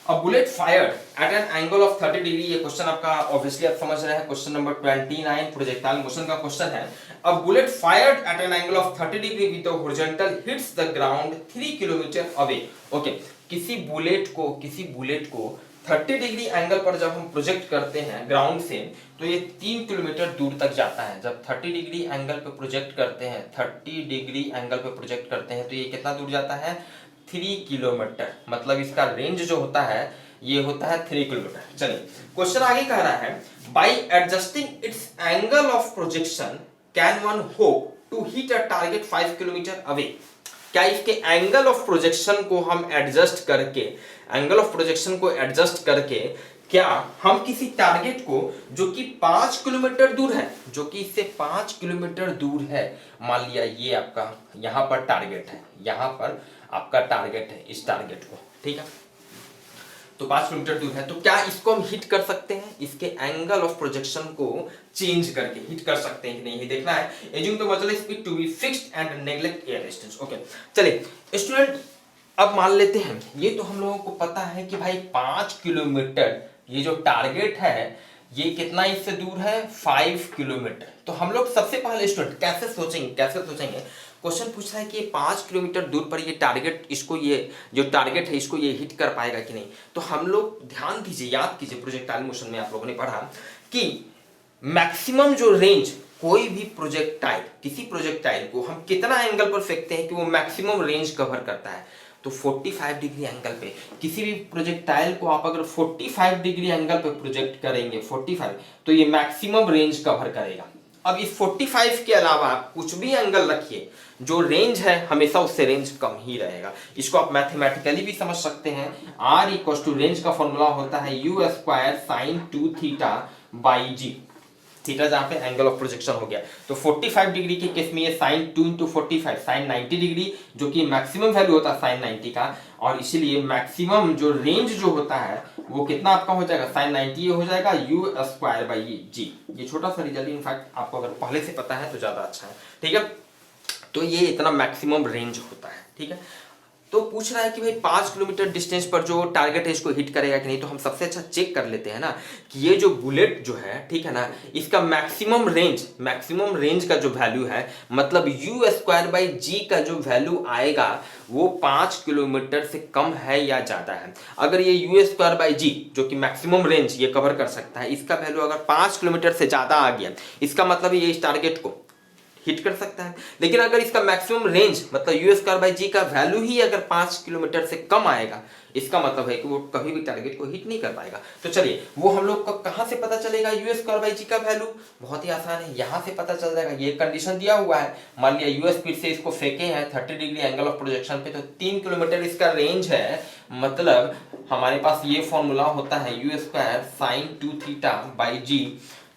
A bullet fired at an angle of 30 degree, ये क्वेश्चन आपका ऑब्वियसली आप समझ रहे हैं, क्वेश्चन नंबर 29 प्रोजेक्टाइल मोशन का क्वेश्चन है। A bullet fired at an angle of 30 degree with the horizontal hits the ground 3 kilometre away। Okay, किसी बुलेट को 30 डिग्री एंगल पर जब हम प्रोजेक्ट करते हैं ग्राउंड से तो ये 3 किलोमीटर दूर तक जाता है। जब 30 डिग्री एंगल पे प्रोजेक्ट करते हैं, 30 डिग्री एंगल पे प्रोजेक्ट करते हैं तो ये कितना दूर जाता है, 3 किलोमीटर, मतलब इसका रेंज जो होता है ये होता है 3 किलोमीटर। चलिए क्वेश्चन आगे कह रहा है, by adjusting its angle of projection can one hope to hit a target 5 kilometre away. क्या इसके एंगल ऑफ प्रोजेक्शन को हम एडजस्ट करके, क्या हम किसी टारगेट को जो कि 5 किलोमीटर दूर है, जो कि इससे 5 किलोमीटर दूर है, मान लिया ये आपका यहाँ पर टारगेट है, यहाँ पर आपका टारगेट है, इस टारगेट को, ठीक है, तो 5 किलोमीटर दूर है, तो क्या इसको हम हिट कर सकते हैं, इसके एंगल ऑफ प्रोजेक्शन को चेंज करके हिट कर सकते हैं कि नहीं, ये देखना है। Assume the vertical speed to be fixed and neglect air resistance. Okay, चलिए स्टूडेंट अब मान लेते हैं, ये तो हम लोगों को पता है कि भाई 5 किलोमीटर ये जो टारगेट है ये कितना इससे दूर है, 5 किलोमीटर। तो हम लोग सबसे पहले स्टूडेंट कैसे सोचेंगे, क्वेश्चन पूछ रहा है कि 5 किलोमीटर दूर पर ये टारगेट, इसको ये जो टारगेट है इसको ये हिट कर पाएगा कि नहीं। तो हम लोग ध्यान दीजिए, याद कीजिए, प्रोजेक्टाइल मोशन में आप लोगों ने पढ़ा कि मैक्सिमम जो रेंज, कोई भी प्रोजेक्टाइल, किसी प्रोजेक्टाइल को हम कितना एंगल पर फेंकते हैं कि वो मैक्सिमम रेंज कवर करता है, तो 45 डिग्री एंगल पे किसी भी प्रोजेक्टाइल को आप अगर 45 डिग्री एंगल पे प्रोजेक्ट करेंगे 45, तो ये मैक्सिमम रेंज कवर करेगा। अब इस 45 के अलावा आप कुछ भी एंगल रखिए, जो रेंज है हमेशा उससे रेंज कम ही रहेगा। इसको आप मैथमेटिकली भी समझ सकते हैं, R इक्वल टू रेंज का फॉर्मूला होता है u square sine 2 theta by g, theta जहां पे एंगल ऑफ प्रोजेक्शन हो गया। तो 45 डिग्री के केस में ये साइन 2 इंटू 45 साइन 90 डिग्री, जो कि मैक्सिमम वैल्यू होता है साइन 90 का, और इसीलिए मैक्सिमम जो रेंज जो होता है वो कितना आपका हो जाएगा, sin 90 हो जाएगा u स्क्वायर बाई जी। ये छोटा सा रिजल्ट इनफैक्ट आपको अगर पहले से पता है तो ज़्यादा अच्छा है, ठीक है। तो ये इतना मैक्सिमम रेंज होता है, ठीक है। तो पूछ रहा है कि भाई 5 किलोमीटर डिस्टेंस पर जो टारगेट है इसको हिट करेगा कि नहीं, तो हम सबसे अच्छा चेक कर लेते हैं ना कि ये जो बुलेट जो है, ठीक है ना, इसका मैक्सिमम रेंज का जो वैल्यू है, मतलब यू स्क्वायर बाई जी का जो वैल्यू आएगा वो 5 किलोमीटर से कम है या ज़्यादा है। अगर ये यू स्क्वायर बाई जी जो कि मैक्सिमम रेंज ये कवर कर सकता है, इसका वैल्यू अगर 5 किलोमीटर से ज़्यादा आ गया, इसका मतलब ये इस टारगेट को हिट कर सकता है। लेकिन अगर इसका मैक्सिमम रेंज मतलब यू स्क्वायर बाई जी का वैल्यू ही अगर 5 किलोमीटर से कम आएगा, इसका मतलब है कि वो कभी भी टारगेट को हिट नहीं कर पाएगा। तो चलिए वो हम लोग को कहां से पता चलेगा यू स्क्वायर बाई जी का वैल्यू, बहुत ही आसान है, यहां से पता चल जाएगा। ये कंडीशन दिया हुआ है, मान लिया यू स्पीड से इसको फेंके हैं 30 डिग्री एंगल ऑफ प्रोजेक्शन पे, तो 3 किलोमीटर इसका रेंज है। मतलब हमारे पास ये फॉर्मूला होता है u square sine 2 theta by g.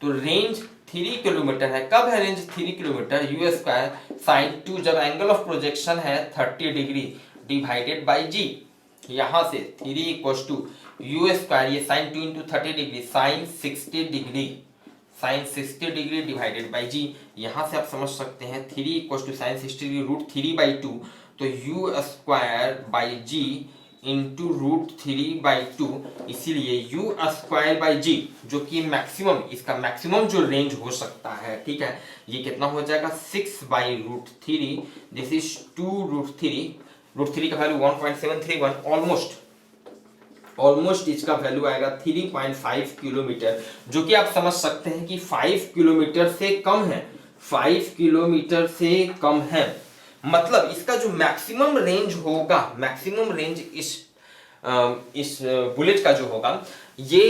तो रेंज 3 किलोमीटर है। कब है range 3 kilometre, u square sine 2 जब एंगल ऑफ प्रोजेक्शन है 30 डिग्री डिवाइडेड बाई जी। यहां से 3 इक्वल्स टू यू स्क्वायर, ये sine 2 into 30 degree sine 60 degree divided by g. यहां से आप समझ सकते हैं 3 equals to sine 60 degree root 3 by 2, तो u square by g into root 3 by 2, इसीलिए यू स्क्वायर बाई जी जो कि मैक्सिमम, इसका मैक्सिमम जो रेंज हो सकता है, ठीक है, ये कितना हो जाएगा 6 by root 3, this is 2 root 3 का वैल्यू 1.731, ऑलमोस्ट इसका वैल्यू आएगा 3.5 किलोमीटर, जो कि आप समझ सकते हैं कि 5 किलोमीटर से कम है, 5 किलोमीटर से कम है। मतलब इसका जो मैक्सिमम रेंज होगा, मैक्सिमम रेंज इस बुलेट का जो होगा ये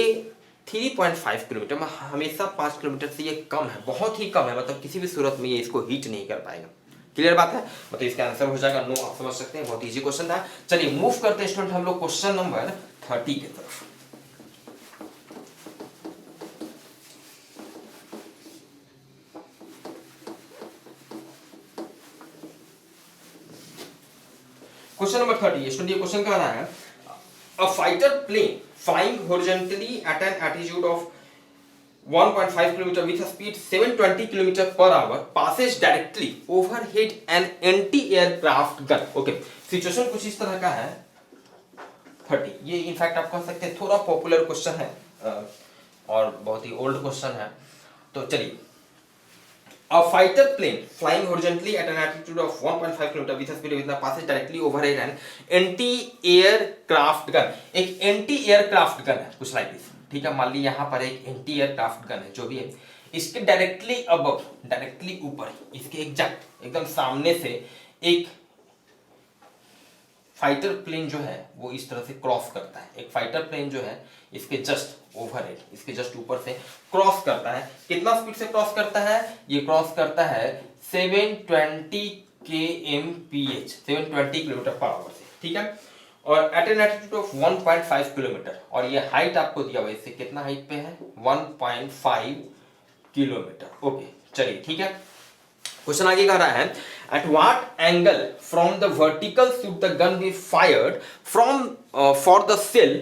3.5 किलोमीटर, हमेशा 5 किलोमीटर से ये कम है, बहुत ही कम है। मतलब किसी भी सूरत में ये इसको हिट नहीं कर पाएगा। क्लियर बात है, मतलब इसका आंसर हो जाएगा नो। आप समझ सकते हैं, बहुत इजी क्वेश्चन था। चलिए मूव करते हैं स्टूडेंट हम लोग क्वेश्चन नंबर 30 की तरफ। क्वेश्चन नंबर 30 स्टूडेंट, ये क्वेश्चन कह रहा है a fighter plane flying horizontally at an altitude of 1.5 km with a speed 720 km per hour passes directly overhead an anti-aircraft gun। Okay, situation कुछ इस तरह का है 30। ये इनफैक्ट आप कह सकते हैं थोड़ा पॉपुलर क्वेश्चन है और बहुत ही ओल्ड क्वेश्चन है। तो चलिए, a fighter plane flying horizontally at an altitude of 1.5 km with a speed of passes directly overhead an anti-aircraft gun। एक anti-aircraft gun है कुछ लाइक दिस, ठीक है। मान ली यहाँ पर एक anti-aircraft gun है, जो भी है, इसके डायरेक्टली अबव, डायरेक्टली ऊपर, इसके एग्जैक्ट एकदम सामने से एक फाइटर प्लेन जो है वो इस तरह से क्रॉस करता है। एक फाइटर प्लेन जो है इसके जस्ट ओवरहेड, इसके जस्ट ऊपर से क्रॉस करता है। कितना स्पीड से क्रॉस करता है, ये क्रॉस करता है 720 kmph, 720 किलोमीटर पर आवर से, ठीक है। और at an altitude of 1.5 kilometre, और ये हाइट आपको दिया हुआ है, इससे कितना हाइट पे है 1.5 किलोमीटर। ओके चलिए, ठीक है। क्वेश्चन आगे कह रहा है at what angle from the vertical should the gun be fired from for the cell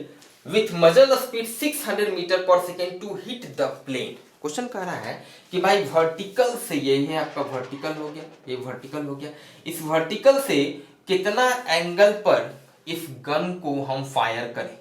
with muzzle speed 600 meter per second to hit the plane। Question कह रहा है कि भाई वर्टिकल से, ये है आपका वर्टिकल हो गया, ये वर्टिकल हो गया, इस वर्टिकल से कितना एंगल पर इस गन को हम फायर करें,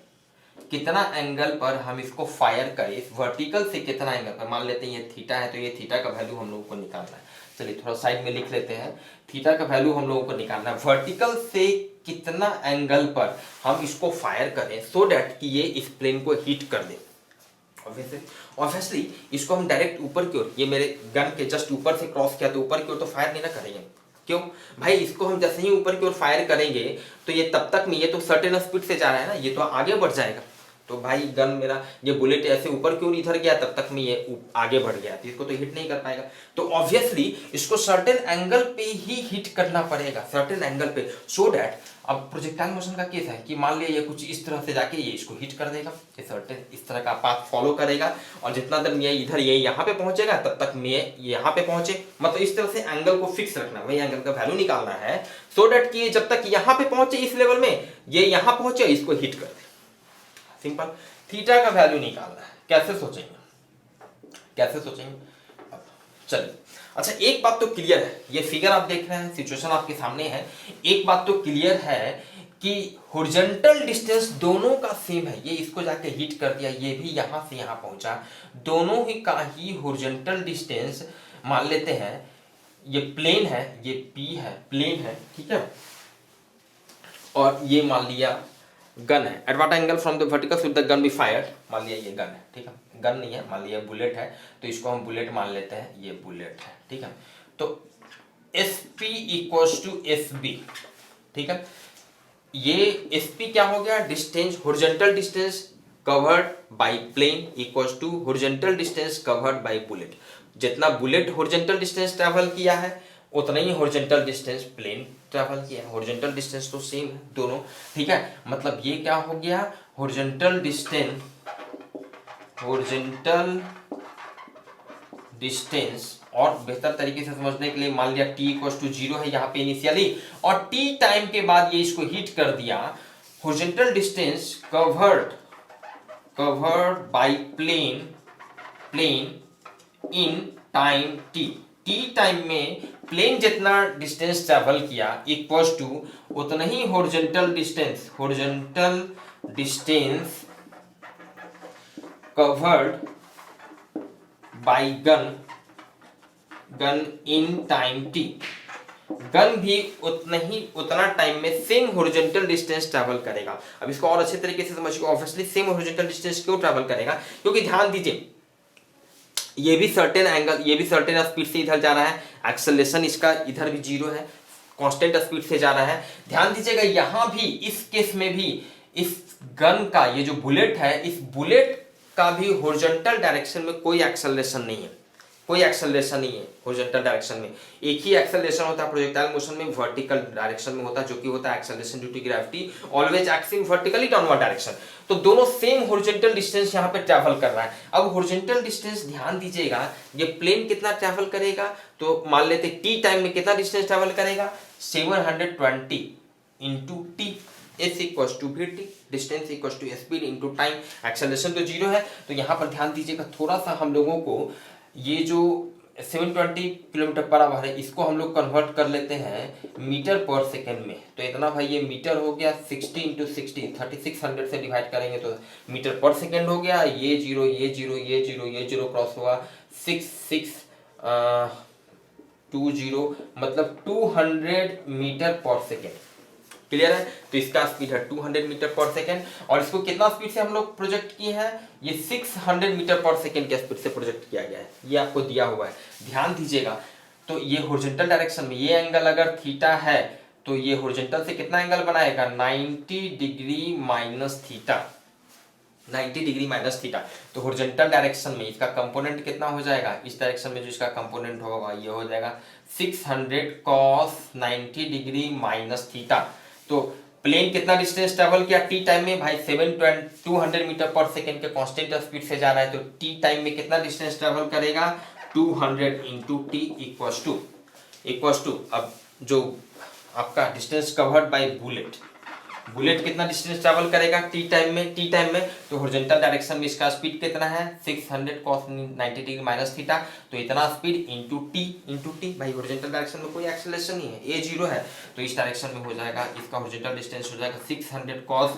कितना एंगल पर हम इसको फायर करें, इस वर्टिकल से कितना एंगल पर। मान लेते हैं ये थीटा है, तो ये थीटा का वैल्यू हम लोगों को निकालना है। चलिए थोड़ा साइड में लिख लेते हैं, थीटा का वैल्यू हम लोगों को निकालना है, वर्टिकल से कितना एंगल पर हम इसको फायर करें सो दैट कि ये इस प्लेन को हिट कर दे। ऑब्वियसली इसको हम डायरेक्ट ऊपर की ओर, ये मेरे गन के जस्ट ऊपर से क्रॉस किया तो ऊपर की ओर तो फायर नहीं ना करेंगे। क्यों भाई, इसको हम जैसे ही ऊपर की ओर फायर करेंगे तो ये तब तक में, ये तो सर्टेन स्पीड से जा रहा है ना, ये तो आगे बढ़ जाएगा। तो भाई गन मेरा, ये बुलेट ऐसे ऊपर की ओर इधर गया, तब तक में ये आगे बढ़ गया, तो इसको तो हिट नहीं कर पाएगा। तो ऑब्वियसली इसको सर्टेन एंगल पे ही हिट करना पड़ेगा, सर्टेन एंगल पे, सो दैट, अब प्रोजेक्टाइल मोशन का केस है कि मान लिया ये कुछ इस तरह से जाके ये इसको हिट कर देगा, ये सर्टेन इस तरह का पाथ फॉलो करेगा, और जितना देर ये इधर ये यहाँ पे पहुंचेगा तब तक में यहाँ पे पहुंचे। मतलब इस तरह से एंगल को फिक्स रखना, वही एंगल का वैल्यू निकालना है, सो दैट कि जब तक यहाँ पे पहुंचे इस लेवल में, ये यहाँ पहुंचे इसको हिट कर दे। सिंपल। थीटा का वैल्यू निकालना है, कैसे सोचेंगे, कैसे सोचेंगे? अब चलिए, अच्छा एक बात तो क्लियर है, ये फिगर आप देख रहे हैं, सिचुएशन आपके सामने है, एक बात तो क्लियर है कि हॉरिजॉन्टल डिस्टेंस दोनों का सेम है। ये इसको जाके हिट कर दिया, ये भी यहां से यहां पहुंचा, दोनों ही का ही हॉरिजॉन्टल डिस्टेंस मान लेते हैं। ये प्लेन है, ये P है, प्लेन है, ठीक है, और ये मान लिया गन है। At what angle from the vertical should the gonna be fired, मान लिया ये गन है, ठीक है, गन नहीं है, मान लिया बुलेट है, तो इसको हम बुलेट मान लेते हैं, ये बुलेट है, ठीक है। तो SP इक्वल्स टू SB, ठीक है, ये SP क्या हो गया, distance, horizontal distance covered by plane equals to horizontal distance covered by bullet. जितना बुलेट हॉरिजॉन्टल डिस्टेंस ट्रैवल किया है उतना ही हॉरिजॉन्टल डिस्टेंस प्लेन ट्रैवल किया है। हॉरिजॉन्टल डिस्टेंस तो सेम है दोनों, ठीक है, मतलब ये क्या हो गया, हॉरिजॉन्टल डिस्टेंस। और बेहतर तरीके से समझने के लिए मान लिया t इक्वल्स टू 0 है यहाँ पे इनिशियली, और t टाइम के बाद ये इसको हिट कर दिया, horizontal distance covered by plane in time t। Time में प्लेन जितना डिस्टेंस ट्रैवल किया इक्वल्स टू उतना ही horizontal distance covered by gun in time t। Gun भी उतना टाइम में सेम हॉरिजॉन्टल डिस्टेंस ट्रैवल करेगा। अब इसको और अच्छे तरीके से समझिए, ऑब्वियसली सेम हॉरिजॉन्टल डिस्टेंस क्यों ट्रैवल करेगा, क्योंकि ध्यान दीजिए ये भी सर्टेन एंगल, ये भी सर्टेन स्पीड से इधर जा रहा है, एक्सेलरेशन इसका इधर भी 0 है, कांस्टेंट स्पीड से जा रहा है। ध्यान दीजिएगा यहां भी, इस केस में भी इस गन का, ये जो बुलेट है, इस बुलेट का भी हॉरिजॉन्टल डायरेक्शन में कोई एक्सेलरेशन नहीं है, कोई एक्सेलरेशन नहीं है हॉरिजॉन्टल डायरेक्शन में। एक ही एक्सेलरेशन होता है प्रोजेक्टाइल मोशन में, वर्टिकल डायरेक्शन में होता है, जो कि होता है acceleration due to gravity, always acting vertically downward direction. तो दोनों सेम हॉरिजॉन्टल डिस्टेंस यहाँ पे ट्रैवल कर रहा है। अब हॉरिजॉन्टल डिस्टेंस ध्यान दीजिएगा, ये प्लेन कितना ट्रैवल करेगा, तो मान लेते t टाइम में कितना डिस्टेंस ट्रैवल करेगा, 720 into t, s equals to vt, distance equals to speed into time, acceleration तो 0 है। तो यहाँ पर ध्यान दीजिएगा, थोड़ा सा हम लोगों को ये जो 720 किलोमीटर पर आवर है, इसको हम लोग कन्वर्ट कर लेते हैं मीटर पर सेकेंड में। तो इतना भाई ये मीटर हो गया, 60 इंटू 60, 3600 से डिवाइड करेंगे तो मीटर पर सेकेंड हो गया। ये 0 ये 0 ये 0 ये 0 क्रॉस हुआ, 6620, मतलब 200 मीटर पर सेकेंड। क्लियर है? तो इसका स्पीड है 200 मीटर पर सेकेंड, और इसको कितना स्पीड से हम लोग प्रोजेक्ट किए हैं, ये 600 मीटर पर सेकेंड के स्पीड से प्रोजेक्ट किया गया है, ये आपको दिया हुआ है, ध्यान दीजिएगा। तो ये हॉरिजॉन्टल डायरेक्शन में ये एंगल अगर थीटा है, तो ये हॉरिजॉन्टल से कितना एंगल बनाएगा, 90 degree minus theta, 90 degree minus theta. तो हॉरिजॉन्टल डायरेक्शन में इसका कंपोनेंट कितना हो जाएगा, इस डायरेक्शन में जो इसका कंपोनेंट होगा ये हो जाएगा 600 cos 90 डिग्री माइनस थीटा। तो प्लेन कितना डिस्टेंस ट्रेवल किया टी टाइम में, भाई 200 मीटर पर सेकेंड के कांस्टेंट स्पीड से जा रहा है, तो टी टाइम में कितना डिस्टेंस ट्रेवल करेगा, 200 इंटू टी इक्वल्स टू अब जो आपका डिस्टेंस कवर्ड बाय बुलेट कितना डिस्टेंस ट्रैवल करेगा टी टाइम में, तो हॉरिजॉन्टल डायरेक्शन में इसका स्पीड कितना है, 600 cos 90 डिग्री माइनस थीटा, तो इतना स्पीड इंटू टी। भाई हॉरिजॉन्टल डायरेक्शन में कोई एक्सेलरेशन नहीं है, ए 0 है, तो इस डायरेक्शन में हो जाएगा, इसका हॉरिजॉन्टल डिस्टेंस हो जाएगा 600 cos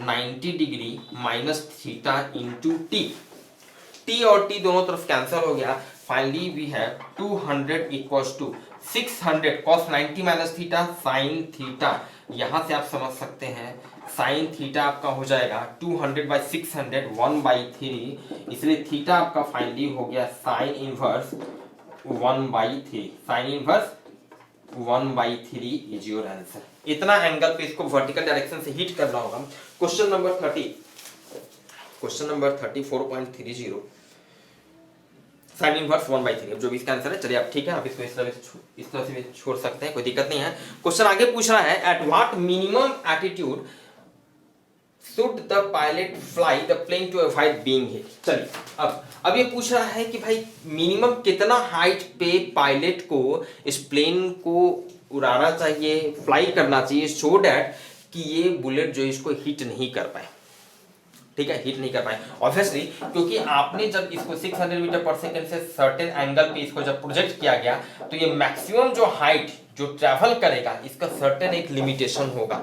90 degree minus theta into t और टी दोनों तरफ कैंसिल हो गया। Finally we have 200 equals to 600 cos 90 minus theta sine theta. यहां से आप समझ सकते हैं साइन थीटा आपका हो जाएगा 200 बाई 600 1/3, इसलिए थीटा आपका फाइनली हो गया sine inverse 1/3, sine inverse 1/3 is your answer. इतना एंगल पे इसको वर्टिकल डायरेक्शन से हिट करना होगा। क्वेश्चन नंबर 30 4.30 साइन इनवर्स 1/3, अब जो भी इसका आंसर है। चलिए अब ठीक है, आप इसको इस तरह से भी छोड़ सकते हैं, कोई दिक्कत नहीं है। क्वेश्चन आगे पूछ रहा है, at what minimum attitude should the pilot fly the plane to avoid being hit. चलिए अब ये पूछ रहा है कि भाई मिनिमम कितना हाइट पे पायलट को इस प्लेन को उड़ाना चाहिए, फ्लाई करना चाहिए, सो दैट कि ये बुलेट जो इसको हिट नहीं कर पाए। ठीक है, हिट नहीं कर पाए ऑब्वियसली, क्योंकि आपने जब इसको 600 मीटर पर सेकेंड से सर्टेन एंगल पे इसको जब प्रोजेक्ट किया गया तो ये मैक्सिमम जो हाइट जो ट्रैवल करेगा इसका सर्टेन एक लिमिटेशन होगा।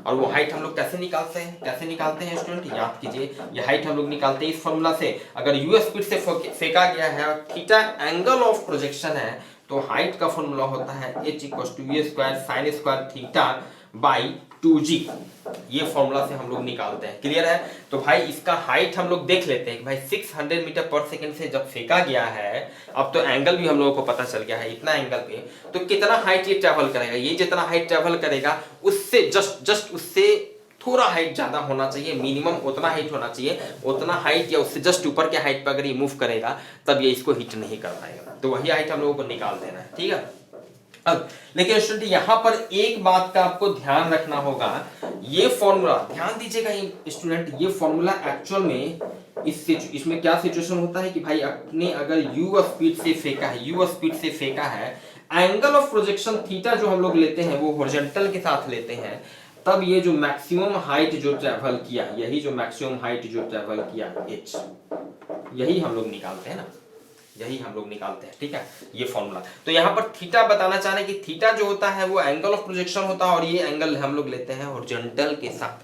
और वो हाइट हम लोग कैसे निकालते हैं, कैसे निकालते हैं स्टूडेंट, याद कीजिए, ये हाइट हम लोग निकालते हैं इस फॉर्मूला से। अगर यू स्पीड से फेंका गया है और थीटा एंगल ऑफ प्रोजेक्शन है तो हाइट का फॉर्मूला होता है h = v² sin square theta by 2g। ये फॉर्मूला से हम लोग निकालते हैं, क्लियर है। तो भाई इसका हाइट हम लोग देख लेते हैं कि भाई 600 मीटर पर सेकंड से जब फेंका गया है, अब तो एंगल भी हम लोगों को पता चल गया है इतना एंगल पे, तो कितना हाइट ये ट्रैवल करेगा, ये जितना हाइट ट्रैवल करेगा उससे जस्ट उससे थोड़ा हाइट ज्यादा होना चाहिए, मिनिमम उतना हाइट होना चाहिए, उतना हाइट या उससे जस्ट ऊपर के हाइट पर अगर ये मूव करेगा तब ये इसको हिट नहीं कर पाएगा। तो वही हाइट हम लोगों को निकाल देना है, ठीक है। अब लेकिन स्टूडेंट यहाँ पर एक बात का आपको ध्यान रखना होगा, ये फॉर्मूला ध्यान दीजिएगा स्टूडेंट, ये फॉर्मूला एक्चुअल में इसमें क्या सिचुएशन होता है कि भाई अपने अगर u स्पीड से फेंका है, u स्पीड से फेंका है, एंगल ऑफ प्रोजेक्शन थीटा जो हम लोग लेते हैं वो हॉरिजॉन्टल के साथ लेते हैं, तब ये जो मैक्सिमम हाइट जो ट्रैवल किया, यही जो मैक्सिमम हाइट जो ट्रैवल किया h, यही हम लोग निकालते हैं ना, यही हम लोग निकालते हैं, ठीक है, ये फॉर्मूला। तो यहाँ पर थीटा बताना चाह रहे हैं कि थीटा जो होता है वो एंगल ऑफ प्रोजेक्शन होता है और ये एंगल हम लोग लेते हैं हॉरिजॉन्टल के साथ।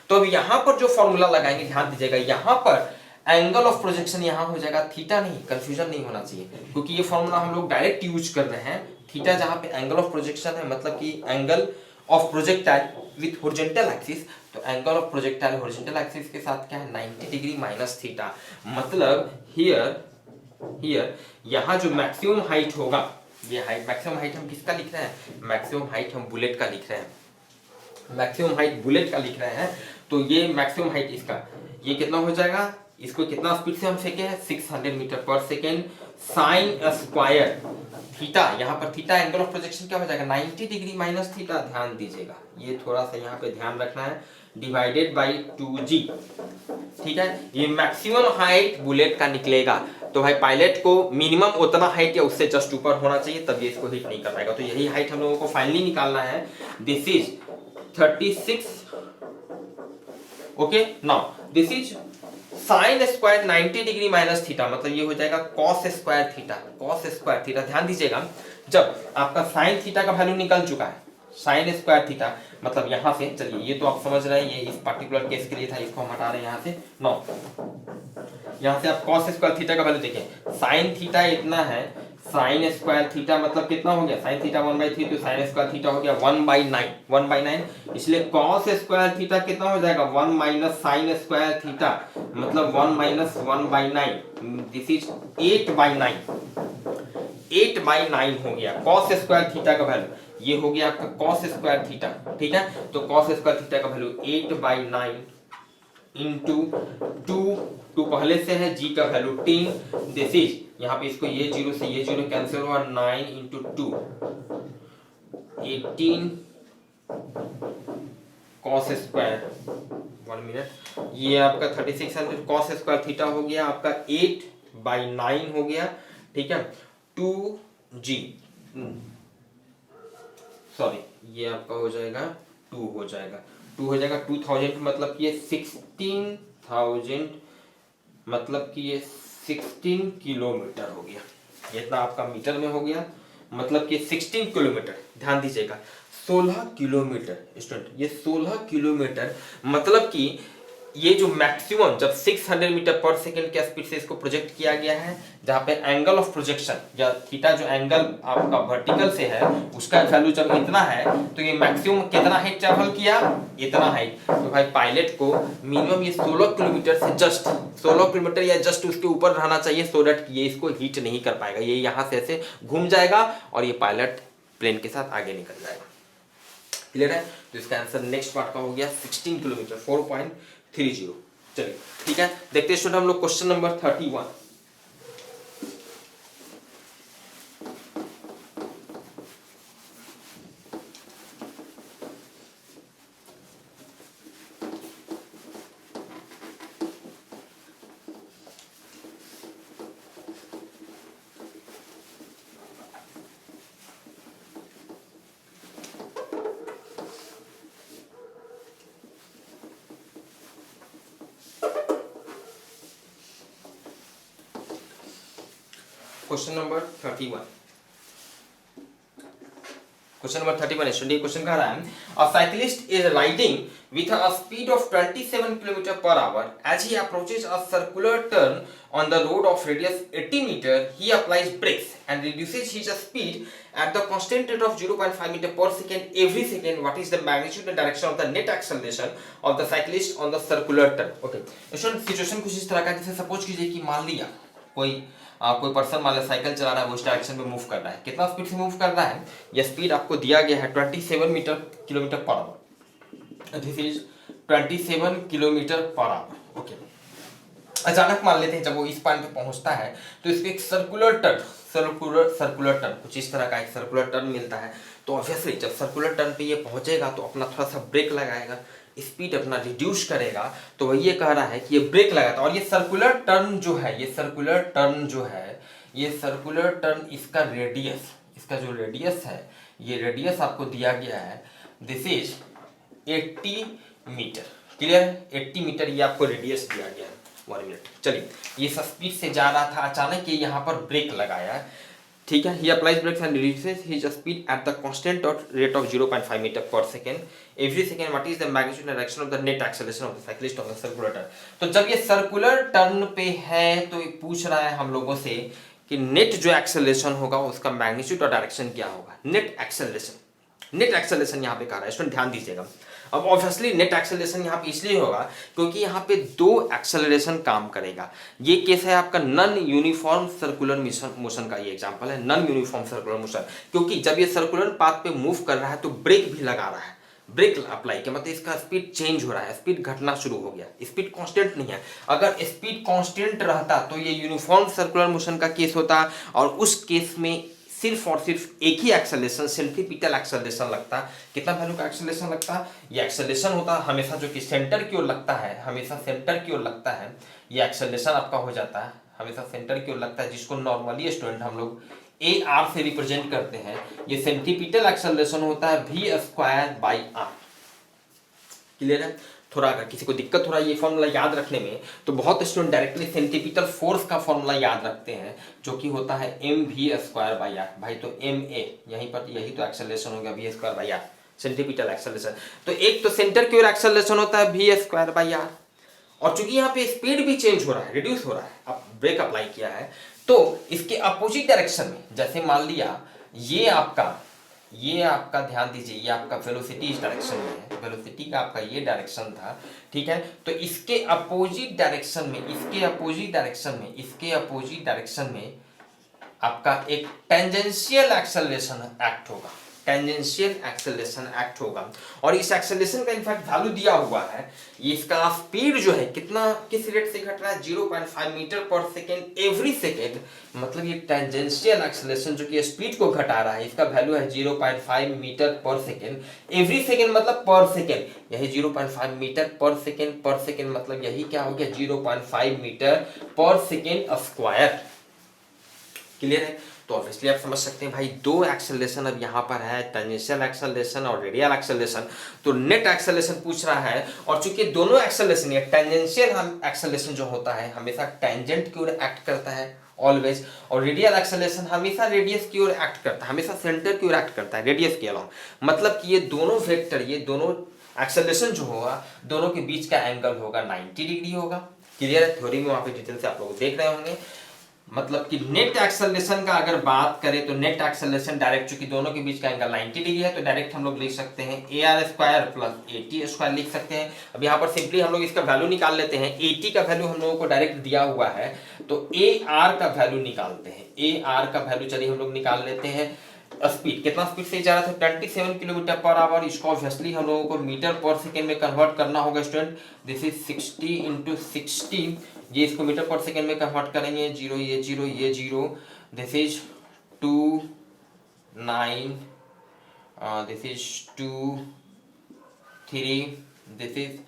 तो अब यहाँ पर जो फॉर्मूला लगाएंगे ध्यान दीजिएगा, यहाँ पर एंगल ऑफ प्रोजेक्शन यहाँ हो जाएगा थीटा, नहीं कंफ्यूजन नहीं होना चाहिए, क्योंकि ये फॉर्मूला हम लोग डायरेक्ट यूज कर रहे हैं। थीटा जहाँ पे एंगल ऑफ प्रोजेक्शन है, मतलब कि angle of projectile with horizontal axis, तो angle of projectile horizontal axis के साथ क्या है 90 डिग्री माइनस थीटा। मतलब हियर यहाँ जो मैक्सिमम हाइट होगा, ये हाइट मैक्सिमम हाइट हम किसका लिख रहे हैं, मैक्सिमम हाइट हम बुलेट का लिख रहे हैं, मैक्सिमम हाइट बुलेट का लिख रहे हैं। तो ये मैक्सिमम हाइट इसका ये कितना हो जाएगा, इसको कितना स्पीड से हम फेंके हैं 600 मीटर पर सेकेंड साइन स्क्वायर थीटा, यहाँ पर थीटा एंगल ऑफ प्रोजेक्शन क्या हो जाएगा 90 डिग्री माइनस थीटा, ध्यान दीजिएगा, ये थोड़ा सा यहाँ पे ध्यान रखना है, डिवाइडेड बाई 2g, ठीक है। ये मैक्सिमम हाइट बुलेट का निकलेगा, तो भाई पायलट को मिनिमम उतना हाइट या उससे जस्ट ऊपर होना चाहिए, तब ये इसको हिट नहीं कर पाएगा। तो यही हाइट हम लोगों को फाइनली निकालना है, this is 36, okay. Now this is sine square 90 degree minus theta, मतलब ये हो जाएगा cos square theta, cos square theta. ध्यान दीजिएगा, जब आपका साइन थीटा का वैल्यू निकल चुका है, साइन स्क्वायर थीटा मतलब यहाँ से, चलिए ये तो आप समझ रहे हैं, ये इस पर्टिकुलर केस के लिए था, इसको हम हटा रहे हैं यहाँ से। नो, यहाँ से आप कॉस स्क्वायर थीटा का वैल्यू देखें, साइन थीटा इतना है, साइन स्क्वायर थीटा मतलब कितना हो गया, साइन थीटा 1/3, तो साइन स्क्वायर थीटा हो गया 1/9, 1/9, इसलिए कॉस स्क्वायर थीटा कितना हो जाएगा 1 माइनस साइन स्क्वायर थीटा, मतलब 1 माइनस 1/9, दिस इज 8/9, 8/9 हो गया कॉस स्क्वायर थीटा का वैल्यू, ये हो गया आपका कॉस स्क्वायर थीटा, ठीक है। तो कॉस स्क्वायर थीटा का वैल्यू 8/9 इंटू 2 पहले से है, जी का वैल्यू 10, दिस इज यहाँ पे इसको ये जीरो से ये जीरो कैंसिल हुआ, 9 इंटू 2 18 कॉस स्क्वायर, 1 मिनट, ये आपका 3600 कॉस स्क्वायर थीटा हो गया आपका 8/9 हो गया, ठीक है। 2g, सॉरी ये आपका हो जाएगा 2 हो जाएगा 2000, मतलब कि ये 16,000, मतलब कि ये 16 किलोमीटर हो गया, इतना आपका मीटर में हो गया, मतलब कि 16 किलोमीटर। ध्यान दीजिएगा 16 किलोमीटर स्टूडेंट, ये 16 किलोमीटर, मतलब कि ये जो मैक्सिमम जब 600 मीटर पर सेकेंड के स्पीड से इसको प्रोजेक्ट किया गया है, जहाँ पे एंगल ऑफ प्रोजेक्शन या थीटा जो एंगल आपका वर्टिकल से है उसका वैल्यू जब इतना है, तो ये मैक्सिमम कितना हाइट ट्रैवल किया, इतना हाइट। तो भाई पायलट को मिनिमम ये 16 किलोमीटर से जस्ट 16 किलोमीटर या जस्ट उसके ऊपर रहना चाहिए, सो दैट ये इसको हिट नहीं कर पाएगा, ये यहाँ से ऐसे घूम जाएगा और ये पायलट प्लेन के साथ आगे निकल जाएगा, क्लियर है। तो इसका आंसर नेक्स्ट पार्ट का हो गया 16 किलोमीटर 4.30। चलिए ठीक है, देखते हैं स्टूडेंट हम लोग question number 31। Question number 31। Question number 31 student, question कह रहा है अ cyclist is riding with a speed of 27 km per hour. As he approaches a circular turn on the road of radius 80 meter, he applies brakes and reduces his speed at the constant rate of 0.5 meter per second every second. What is the magnitude and direction of the net acceleration of the cyclist on the circular turn? Okay, student situation कुछ इस तरह का, जैसे सपोज कीजिए कि मान लिया कोई पर्सन मान लो साइकिल चला रहा है, वो इस डायरेक्शन में मूव कर रहा है। कितना स्पीड से मूव कर रहा है? यह स्पीड आपको दिया गया है 27 kilometre per hour. This is 27 kilometre per hour. Okay, अचानक मान लेते हैं जब वो इस पॉइंट पे पहुंचता है तो इसको एक सर्कुलर टर्न कुछ इस तरह का एक सर्कुलर टर्न मिलता है। तो ऑब्वियसली जब सर्कुलर टर्न पे ये पहुंचेगा तो अपना थोड़ा सा ब्रेक लगाएगा, स्पीड अपना रिड्यूस करेगा। तो वही ये कह रहा है कि ये ब्रेक लगाता है। और ये सर्कुलर टर्न जो है, ये सर्कुलर टर्न इसका रेडियस, इसका जो रेडियस है, ये रेडियस आपको दिया गया है, दिस इज 80 मीटर। क्लियर है? 80 मीटर ये आपको रेडियस दिया गया है। 1 मिनट, चलिए ये स्पीड से जा रहा था, अचानक ये यहाँ पर ब्रेक लगाया, ठीक है। He applies brakes and reduces his speed at the constant rate of 0.5 meter per second every second. What is the magnitude and direction of the net acceleration of the cyclist on the circular turn? तो जब ये सर्कुलर टर्न पे है तो ये पूछ रहा है हम लोगों से कि नेट जो एक्सेलरेशन होगा उसका मैग्नीट्यूड और डायरेक्शन क्या होगा। नेट एक्सेलरेशन यहाँ पे कह रहा है, स्टूडेंट ध्यान दीजिएगा। अब ऑब्वियसली नेट एक्सेलरेशन यहाँ पे इसलिए होगा क्योंकि यहाँ पे दो एक्सेलरेशन काम करेगा। ये केस है आपका नॉन यूनिफॉर्म सर्कुलर मोशन का, ये एग्जांपल है नॉन यूनिफॉर्म सर्कुलर मोशन। क्योंकि जब ये सर्कुलर पाथ पे मूव कर रहा है तो ब्रेक भी लगा रहा है। ब्रेक अप्लाई किया मतलब इसका स्पीड चेंज हो रहा है, स्पीड घटना शुरू हो गया, स्पीड कांस्टेंट नहीं है। अगर स्पीड कांस्टेंट रहता तो ये यूनिफॉर्म सर्कुलर मोशन का केस होता और उस केस में सिर्फ और सिर्फ एक ही एक्सेलरेशन, सेंट्रीपिटल एक्सेलरेशन लगता। कितना वैल्यू का एक्सेलरेशन लगता? ये एक्सेलरेशन होता हमेशा जो कि सेंटर की ओर लगता है, हमेशा सेंटर की ओर लगता है। ये एक्सेलरेशन आपका हो जाता है हमेशा सेंटर की ओर लगता है, जिसको नॉर्मली स्टूडेंट हम लोग AR से रिप्रेजेंट करते हैं। ये सेंट्रीपिटल एक्सेलरेशन होता है v²/r। क्लियर है? थोड़ा अगर किसी को दिक्कत हो रहा है ये फॉर्मूला याद रखने में तो बहुत स्टूडेंट डायरेक्टली सेंट्रीपिटल फोर्स का फॉर्मूला याद रखते हैं जो कि होता है mv²/r। भाई तो ma यहीं पर यही तो एक्सेलरेशन हो गया v²/r, सेंट्रीपिटल एक्सेलरेशन। तो एक तो सेंटर की ओर एक्सेलरेशन होता है v²/r, और चूंकि यहाँ पे स्पीड भी चेंज हो रहा है, रिड्यूस हो रहा है, अब ब्रेक अप्लाई किया है तो इसके अपोजिट डायरेक्शन में, जैसे मान लिया ये आपका ध्यान दीजिए, ये आपका वेलोसिटी इस डायरेक्शन में है, वेलोसिटी का आपका ये डायरेक्शन था, ठीक है। तो इसके अपोजिट डायरेक्शन में आपका एक टेंजेंशियल एक्सेलरेशन एक्ट होगा। और इस एक्सेलरेशन का इनफैक्ट वैल्यू दिया हुआ है। ये इसका स्पीड जो है कितना, किस रेट से घट रहा है? 0.5 मीटर पर सेकेंड एवरी सेकेंड। मतलब ये टेंजेंशियल एक्सेलरेशन जो कि स्पीड को घटा रहा है, इसका वैल्यू है 0.5 मीटर पर सेकेंड एवरी सेकेंड, मतलब पर सेकेंड। यही 0.5 मीटर पर सेकेंड मतलब यही क्या हो गया? 0.5 मीटर पर सेकेंड स्क्वायर। क्लियर है? तो ऑब्वियसली आप समझ सकते हैं भाई दो एक्सेलरेशन अब यहाँ पर है, टेंजेंशियल एक्सेलरेशन और रेडियल एक्सेलरेशन। तो नेट एक्सेलरेशन पूछ रहा है, और चूंकि दोनों एक्सेलरेशन, ये टेंजेंशियल एक्सेलरेशन जो होता है हमेशा टेंजेंट की ओर एक्ट करता है ऑलवेज, और रेडियल एक्सेलरेशन हमेशा रेडियस की ओर एक्ट करता है, हमेशा सेंटर की ओर एक्ट करता है रेडियस के अलावा। मतलब कि ये दोनों वेक्टर, ये दोनों एक्सेलरेशन जो होगा दोनों के बीच का एंगल होगा 90 डिग्री होगा। क्लियर है? थ्योरी में वहां पे डिटेल से आप लोग देख रहे होंगे। मतलब कि नेट एक्सेलरेशन का अगर बात करें तो नेट एक्सेलरेशन डायरेक्ट, चूंकि दोनों के बीच का एंगल 90 डिग्री है तो डायरेक्ट हम लोग लिख सकते हैं AR² + AT² लिख सकते हैं। अब यहाँ पर सिंपली हम लोग इसका वैल्यू निकाल लेते हैं। AT का वैल्यू हम लोगों को डायरेक्ट दिया हुआ है तो AR का वैल्यू निकालते हैं। AR का वैल्यू चलिए हम लोग निकाल लेते हैं। स्पीड कितना स्पीड से जा रहा था? 27 किलोमीटर पर आवर। इसको ऑब्वियसली हम लोगों को मीटर पर सेकेंड में कन्वर्ट करना होगा स्टूडेंट। दिस इज 60 × 60, ये इसको मीटर पर सेकेंड में कन्वर्ट करेंगे। 0 ये 0, this is 2 9, this is 2 3, this is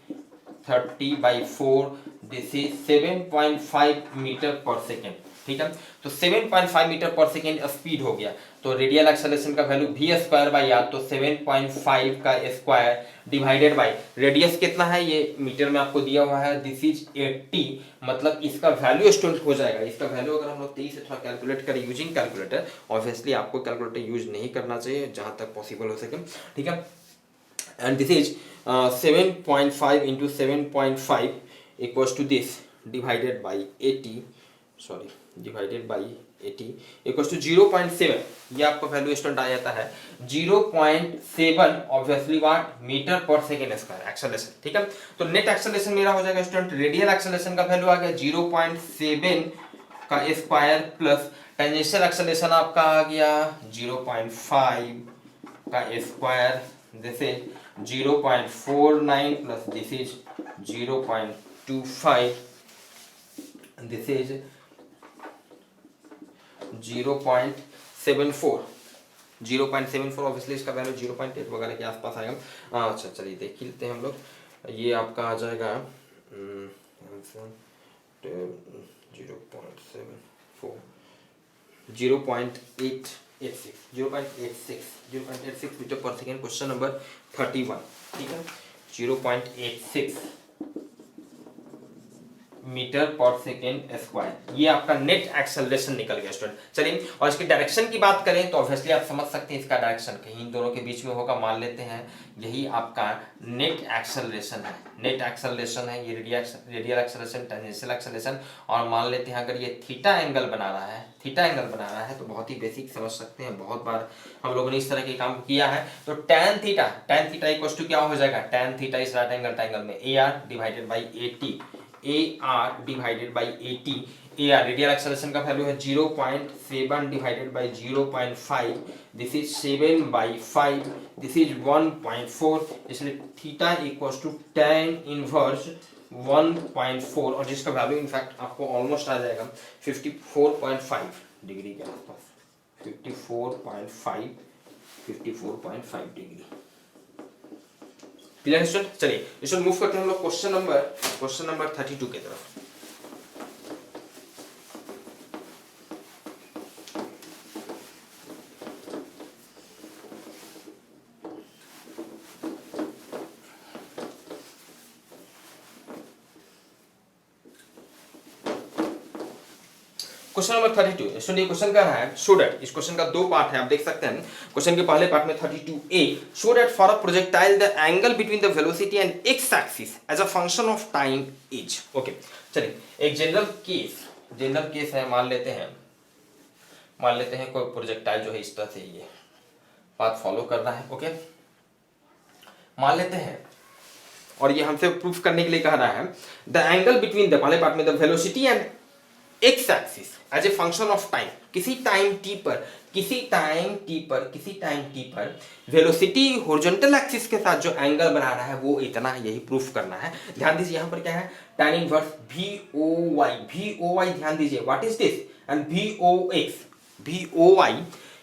30/4, this is 7.5 metre पर सेकेंड। ठीक है। तो 7.5 मीटर पर सेकेंड स्पीड हो गया, तो रेडियल एक्सेलरेशन का value v square by R, तो 7.5 का स्क्वायर डिवाइडेड बाई रेडियस कितना है ये मीटर में आपको दिया हुआ है, दिस इज 80, मतलब इसका वैल्यू स्टूडेंट हो जाएगा, इसका वैल्यू अगर हम लोग 23 से थोड़ा कैलकुलेट करें यूजिंग कैलकुलेटर, ऑब्वियसली आपको कैलकुलेटर यूज नहीं करना चाहिए जहां तक पॉसिबल हो सके, ठीक है। And this is 7.5 into 7.5 equals to this divided by 80, sorry divided by 80 equals to 0.7, ये आपका वैल्यू स्टूडेंट आ जाता है 0.7 ऑब्वियसली वाट मीटर पर सेकेंड स्क्वायर एक्सेलरेशन, ठीक है। तो नेट एक्सेलरेशन मेरा हो जाएगा स्टूडेंट, रेडियल एक्सेलरेशन का वैल्यू आ गया 0.7 का स्क्वायर प्लस टेंजेंशियल एक्सेलरेशन आपका आ गया 0.5 का square, this is 0.49 plus this is 0.25, this is 0.74, 0.74 obviously इसका वैल्यू 0.8 वगैरह के आसपास आएगा। अच्छा चलिए देख लेते हैं हम लोग, ये आपका आ जाएगा 0.86 मीटर पर सेकेंड, क्वेश्चन नंबर 31, ठीक है। 0.86 मीटर पर सेकेंड स्क्वायर, ये आपका नेट एक्सेलरेशन निकल गया स्टूडेंट। चलिए, और इसकी डायरेक्शन की बात करें तो ऑब्वियसली आप समझ सकते हैं इसका डायरेक्शन कहीं इन दोनों के बीच में होगा, मान लेते हैं यही आपका नेट एक्सेलरेशन है, नेट एक्सेलरेशन है, ये रेडियल एक्सेलरेशन, टेंजेंशियल एक्सेलरेशन, और मान लेते हैं अगर ये थीटा एंगल बना रहा है, थीटा एंगल बना रहा है तो बहुत ही बेसिक समझ सकते हैं, बहुत बार हम लोगों ने इस तरह के काम किया है। तो tan थीटा इक्वल्स टू क्या हो जाएगा, tan theta is right angle triangle में AR divided by 80, AR divided by 80, AR radial acceleration का वैल्यू है 0.7 divided by 0.5, this is 7/5, this is 1.4, इसलिए theta equals to tan inverse 1.4, और जिसका वैल्यू इनफैक्ट आपको ऑलमोस्ट आ जाएगा 54.5 डिग्री के आसपास, 54.5 डिग्री। Clear student. चलिए इसको मूव करते हैं हम लोग क्वेश्चन नंबर 32 की तरफ। क्वेश्चन नंबर 32 स्टूडेंट, क्वेश्चन कर रहा है शो दैट, इस क्वेश्चन का दो पार्ट है, आप देख सकते हैं। क्वेश्चन के पहले पार्ट में 32A, show that for a projectile the angle between the velocity and X axis as a function of time is. Okay चलिए, एक जनरल केस है, मान लेते हैं कोई प्रोजेक्टाइल जो है इस तरह से ये पाथ फॉलो कर रहा है, ओके मान लेते हैं, और ये हमसे प्रूफ करने के लिए कह रहा है द एंगल बिटवीन द, पहले पार्ट में the velocity and X axis as a function of time, किसी टाइम टी पर वेलोसिटी हॉरिजॉन्टल एक्सिस के साथ जो एंगल बना रहा है वो इतना है, यही प्रूफ करना है। ध्यान दीजिए यहाँ पर क्या है, tan इनवर्स VOY, ध्यान दीजिए what is this, and VOY,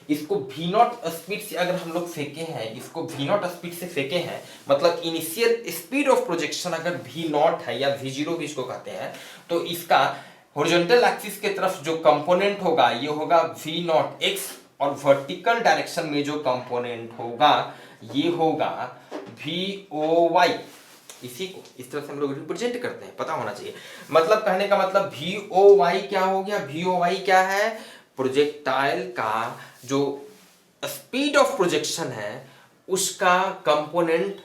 इसको V0 स्पीड से अगर हम लोग फेंके हैं, इसको V0 स्पीड से फेंके हैं, मतलब इनिशियल स्पीड ऑफ प्रोजेक्शन अगर V0 है या V0 भी इसको कहते हैं, तो इसका हॉरिजॉन्टल एक्सिस के तरफ जो कंपोनेंट होगा ये होगा V0x, और वर्टिकल डायरेक्शन में जो कंपोनेंट होगा ये होगा VOY। इसी को इस तरह से हम लोग रिप्रेजेंट करते हैं, पता होना चाहिए। मतलब कहने का मतलब VOY क्या हो गया, VOY क्या है, प्रोजेक्टाइल का जो स्पीड ऑफ प्रोजेक्शन है उसका कंपोनेंट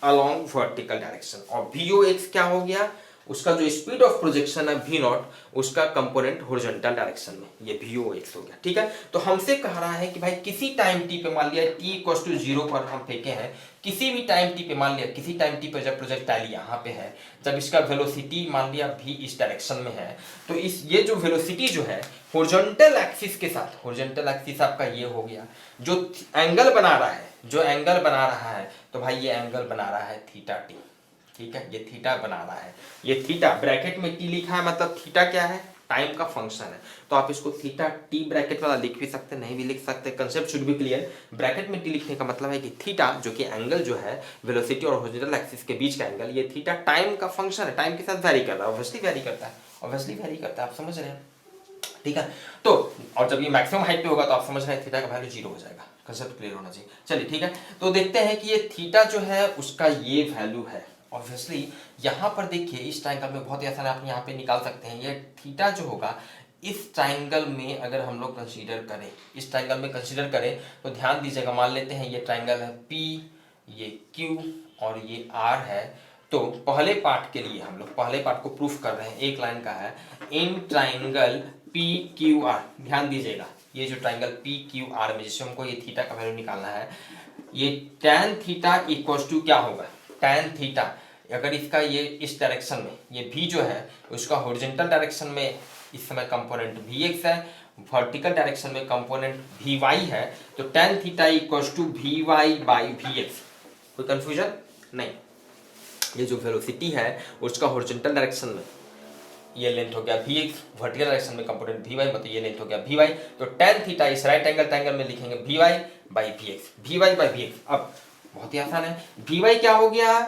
अलोंग वर्टिकल डायरेक्शन, और VOX क्या हो गया, उसका जो स्पीड ऑफ प्रोजेक्शन है V0, उसका कंपोनेंट हॉरिजॉन्टल डायरेक्शन में, ये VOX हो गया, ठीक है। तो हमसे कह रहा है कि भाई किसी टाइम t पे, मान लिया t इक्वल्स टू 0 पर हम फेंके हैं, किसी भी टाइम t पे, मान लिया किसी टाइम t पे जब प्रोजेक्टाइल यहाँ पे है, जब इसका वेलोसिटी मान लिया v इस डायरेक्शन में है, तो इस ये जो वेलोसिटी जो है हॉरिजॉन्टल एक्सिस के साथ, हॉरिजॉन्टल एक्सिस आपका ये हो गया, जो एंगल बना रहा है, तो भाई ये एंगल बना रहा है थीटा t, ठीक है, ये थीटा बना रहा है, ये थीटा ब्रैकेट में t लिखा है, मतलब थीटा क्या है, टाइम का फंक्शन है, तो आप इसको थीटा t ब्रैकेट वाला लिख भी सकते, नहीं भी लिख सकते, concept should be clear. Bracket में t लिखने का मतलब है कि थीटा जो कि एंगल जो है वेलोसिटी और हॉरिजॉन्टल एक्सिस के बीच का एंगल, ये थीटा टाइम का फंक्शन है, टाइम के साथ वेरी कर रहा है, ऑब्वियसली वेरी करता है, आप समझ रहे हैं। ठीक है। तो और जब ये मैक्सिमम हाइट पे होगा तो आप समझ रहे हैं थीटा का वैल्यू 0 हो जाएगा, कंसेप्ट क्लियर होना चाहिए। चलिए ठीक है, तो देखते हैं कि ये थीटा जो है उसका ये वैल्यू है। ऑब्वियसली यहाँ पर देखिए इस ट्राइंगल में बहुत ही आसान आप यहाँ पे निकाल सकते हैं। ये थीटा जो होगा इस ट्राइंगल में अगर हम लोग कंसीडर करें, इस ट्राइंगल में कंसीडर करें तो ध्यान दीजिएगा, मान लेते हैं ये ट्राइंगल है P, ये Q और ये R है। तो पहले पार्ट के लिए हम लोग पहले पार्ट को प्रूफ कर रहे हैं, एक लाइन का है, इन ट्राइंगल PQR, ध्यान दीजिएगा ये जो ट्राइंगल PQR में जिससे हमको ये थीटा का वैल्यू निकालना है, ये tan थीटा इक्वल्स टू क्या होगा, tan थीटा अगर इसका ये इस डायरेक्शन में ये भी जो है उसका हॉरिजॉन्टल डायरेक्शन में इस समय कंपोनेंट Vx है, वर्टिकल डायरेक्शन में कंपोनेंट Vy है, तो tan theta equals to Vy by Vx। कोई कंफ्यूजन नहीं। ये जो वेलोसिटी है उसका हॉरिजॉन्टल डायरेक्शन में ये लेंथ हो गया Vx, वर्टिकल डायरेक्शन में कंपोनेंट Vy, मतलब ये लेंथ हो गया Vy, तो tan थीटा इस राइट एंगल ट्रायंगल में लिखेंगे Vy by Vx, Vy by Vx। अब बहुत ही आसान है, Vy क्या हो गया,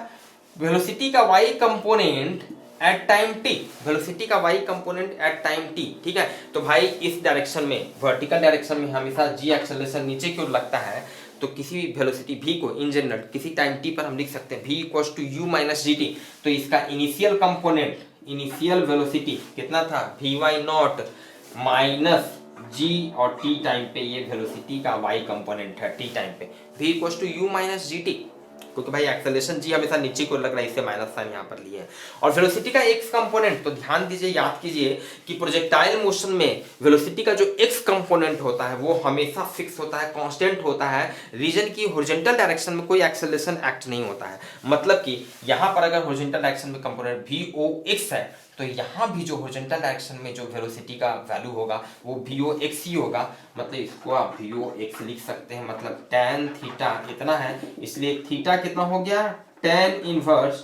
वेलोसिटी का y component at time t, velocity का y component at time t, ठीक है। तो भाई इस डायरेक्शन में वर्टिकल डायरेक्शन में हमेशा g एक्सेलरेशन नीचे की ओर लगता है, तो किसी भी वेलोसिटी v को इन जनरल किसी टाइम t पर हम लिख सकते हैं v equals to u minus g t. तो इसका इनिशियल कंपोनेंट, इनिशियल वेलोसिटी कितना था, vy नॉट माइनस g और t टाइम पे ये वेलोसिटी का y कंपोनेंट है t टाइम पे, v equals to u minus g t, क्योंकि भाई एक्सेलरेशन जी हमेशा नीचे को लग रहा है, इससे माइनस साइन यहाँ पर लिए है। और वेलोसिटी का एक्स कंपोनेंट, तो ध्यान दीजिए, याद कीजिए कि प्रोजेक्टाइल मोशन में वेलोसिटी का जो एक्स कंपोनेंट होता है वो हमेशा फिक्स होता है, कांस्टेंट होता है। रीजन की हॉरिजॉन्टल डायरेक्शन में कोई एक्सेलरेशन एक्ट नहीं होता है। मतलब कि यहाँ पर अगर हॉरिजॉन्टल डायरेक्शन में कंपोनेंट Vox है तो यहाँ भी जो हॉरिजॉन्टल डायरेक्शन में जो वेलोसिटी का वैल्यू होगा वो Vox ही होगा। मतलब इसको आप Vox लिख सकते हैं, मतलब tan थीटा इतना है, इसलिए थीटा कितना हो गया, tan inverse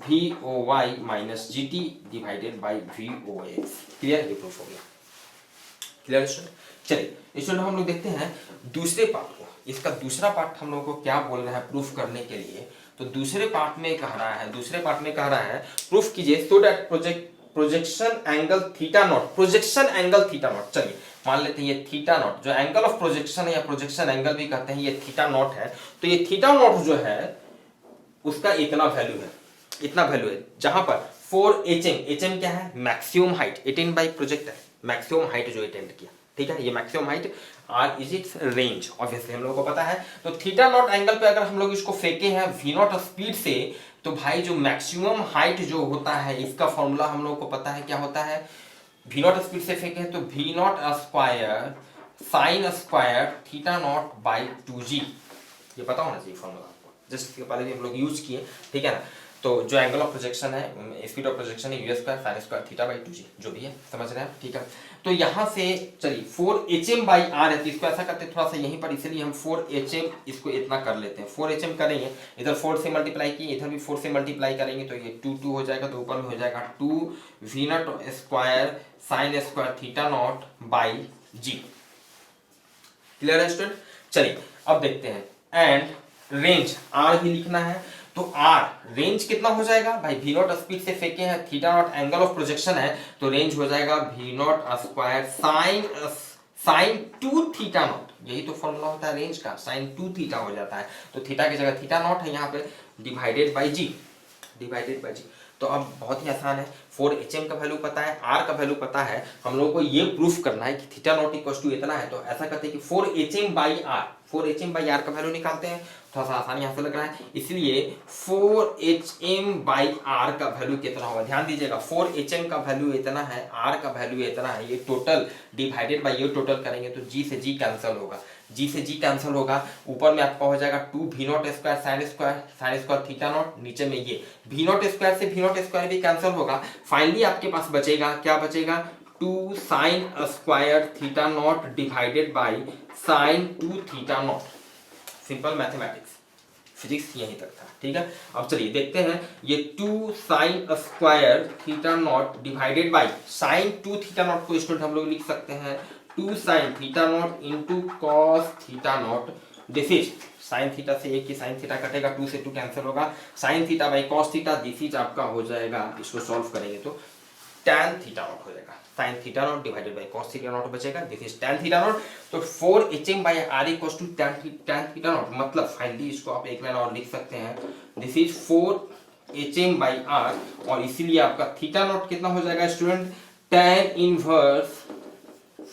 Voy minus g T divided by Vox। Clear, ये प्रूफ हो गया। Clear student. चलिए स्टूडेंट हम लोग देखते हैं दूसरे पार्ट को। इसका दूसरा पार्ट हम लोग को क्या बोल रहा है प्रूफ करने के लिए, तो दूसरे पार्ट में कह रहा है प्रूफ कीजिए so that projection angle theta naught, projection angle theta naught, चलिए मान लेते हैं ये थीटा नॉट जो एंगल ऑफ प्रोजेक्शन है या प्रोजेक्शन एंगल भी कहते हैं, ये थीटा नॉट है। तो ये थीटा नॉट जो है उसका इतना वैल्यू है, इतना वैल्यू है, जहां पर 4 क्या है, maximum height attain by projector, maximum height जो अटेंड किया, ठीक है, ये maximum height R is its range, obviously हम लोगों को पता है। तो थीटा नॉट एंगल पे अगर हम लोग इसको फेंके हैं वी नॉट स्पीड से, तो भाई जो मैक्सिमम हाइट जो होता है इसका फॉर्मूला हम लोगों को पता है, क्या होता है, वी नॉट स्पीड से फेंके हैं तो v not square sine square theta not by 2g, ये पता होना चाहिए फॉर्मूला आपको, जस्ट इसके पहले भी हम लोग यूज किए, ठीक है ना। तो जो एंगल ऑफ प्रोजेक्शन है, स्पीड ऑफ प्रोजेक्शन है u square sine square theta by 2g, जो भी है समझ रहे हैं, ठीक है। तो यहाँ से चलिए 4 बाई आर है, तो इसको ऐसा करते हैं थोड़ा सा यहीं पर, इसलिए हम 4 इसको इतना कर लेते हैं, 4 करेंगे, इधर 4 से मल्टीप्लाई किए, इधर भी 4 से मल्टीप्लाई करेंगे तो ये 2 हो जाएगा, तो ऊपर में हो जाएगा 2 v not square sine square theta not by g. Clear है स्टूडेंट। चलिए अब देखते हैं, एंड रेंज आर ही लिखना है, तो आर रेंज कितना हो जाएगा भाई, वी नॉट स्पीड से फेंके हैं, theta not angle of projection है, तो रेंज हो जाएगा v not square sine 2 theta not, यही तो फॉर्मूला होता है रेंज का, साइन 2 थीटा हो जाता है, तो थीटा की जगह थीटा नॉट है यहाँ पे, divided by g, divided by g. तो अब बहुत ही आसान है, 4 का वैल्यू पता है, आर का वैल्यू पता है, हम लोगों को ये प्रूफ करना है कि थीटा नॉट इक्वल टू इतना है, तो ऐसा करते हैं कि 4 बाई आर, 4 बाई आर का वैल्यू निकालते हैं, थोड़ा सा आसानी यहाँ से लग रहा है, इसलिए 4 बाई आर का वैल्यू कितना होगा, ध्यान दीजिएगा 4 का वैल्यू इतना है, आर का वैल्यू इतना है, ये टोटल डिवाइडेड बाई ये टोटल करेंगे तो जी से जी कैंसिल होगा, जी से जी कैंसिल होगा, ऊपर में आपका हो जाएगा 2 v not square sine square theta not, नीचे में ये वी नॉट स्क्वायर से वी नॉट स्क्वायर भी कैंसिल होगा, फाइनली आपके पास बचेगा, क्या बचेगा, 2 sine square theta not divided by sine 2 theta not. Simple mathematics, physics यहीं तक था, ठीक है। अब चलिए देखते हैं, ये 2 sine square theta not divided by sine 2 theta not को स्टूडेंट हम लोग लिख सकते हैं 2 sine theta naught into cos theta naught, this is sine theta से एक ही साइन थीटा कटेगा, 2 से 2 कैंसिल होगा, sine theta by cos theta, this is आपका हो जाएगा, इसको सॉल्व करेंगे तो tan थीटा नॉट हो जाएगा, sin theta not divided by cos theta naught बचेगा, this is tan theta naught. तो 4 by r equals to tan theta naught, मतलब फाइनली इसको आप एक लाइन और लिख सकते हैं, दिस इज 4 by r, और इसीलिए आपका थीटा नॉट कितना हो जाएगा student, tan inverse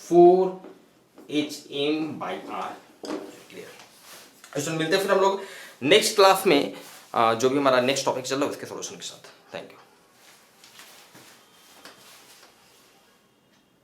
4 by r। Clear student, मिलते हैं फिर हम लोग नेक्स्ट क्लास में जो भी हमारा नेक्स्ट टॉपिक चल रहा है उसके सॉल्यूशन के साथ। Thank you.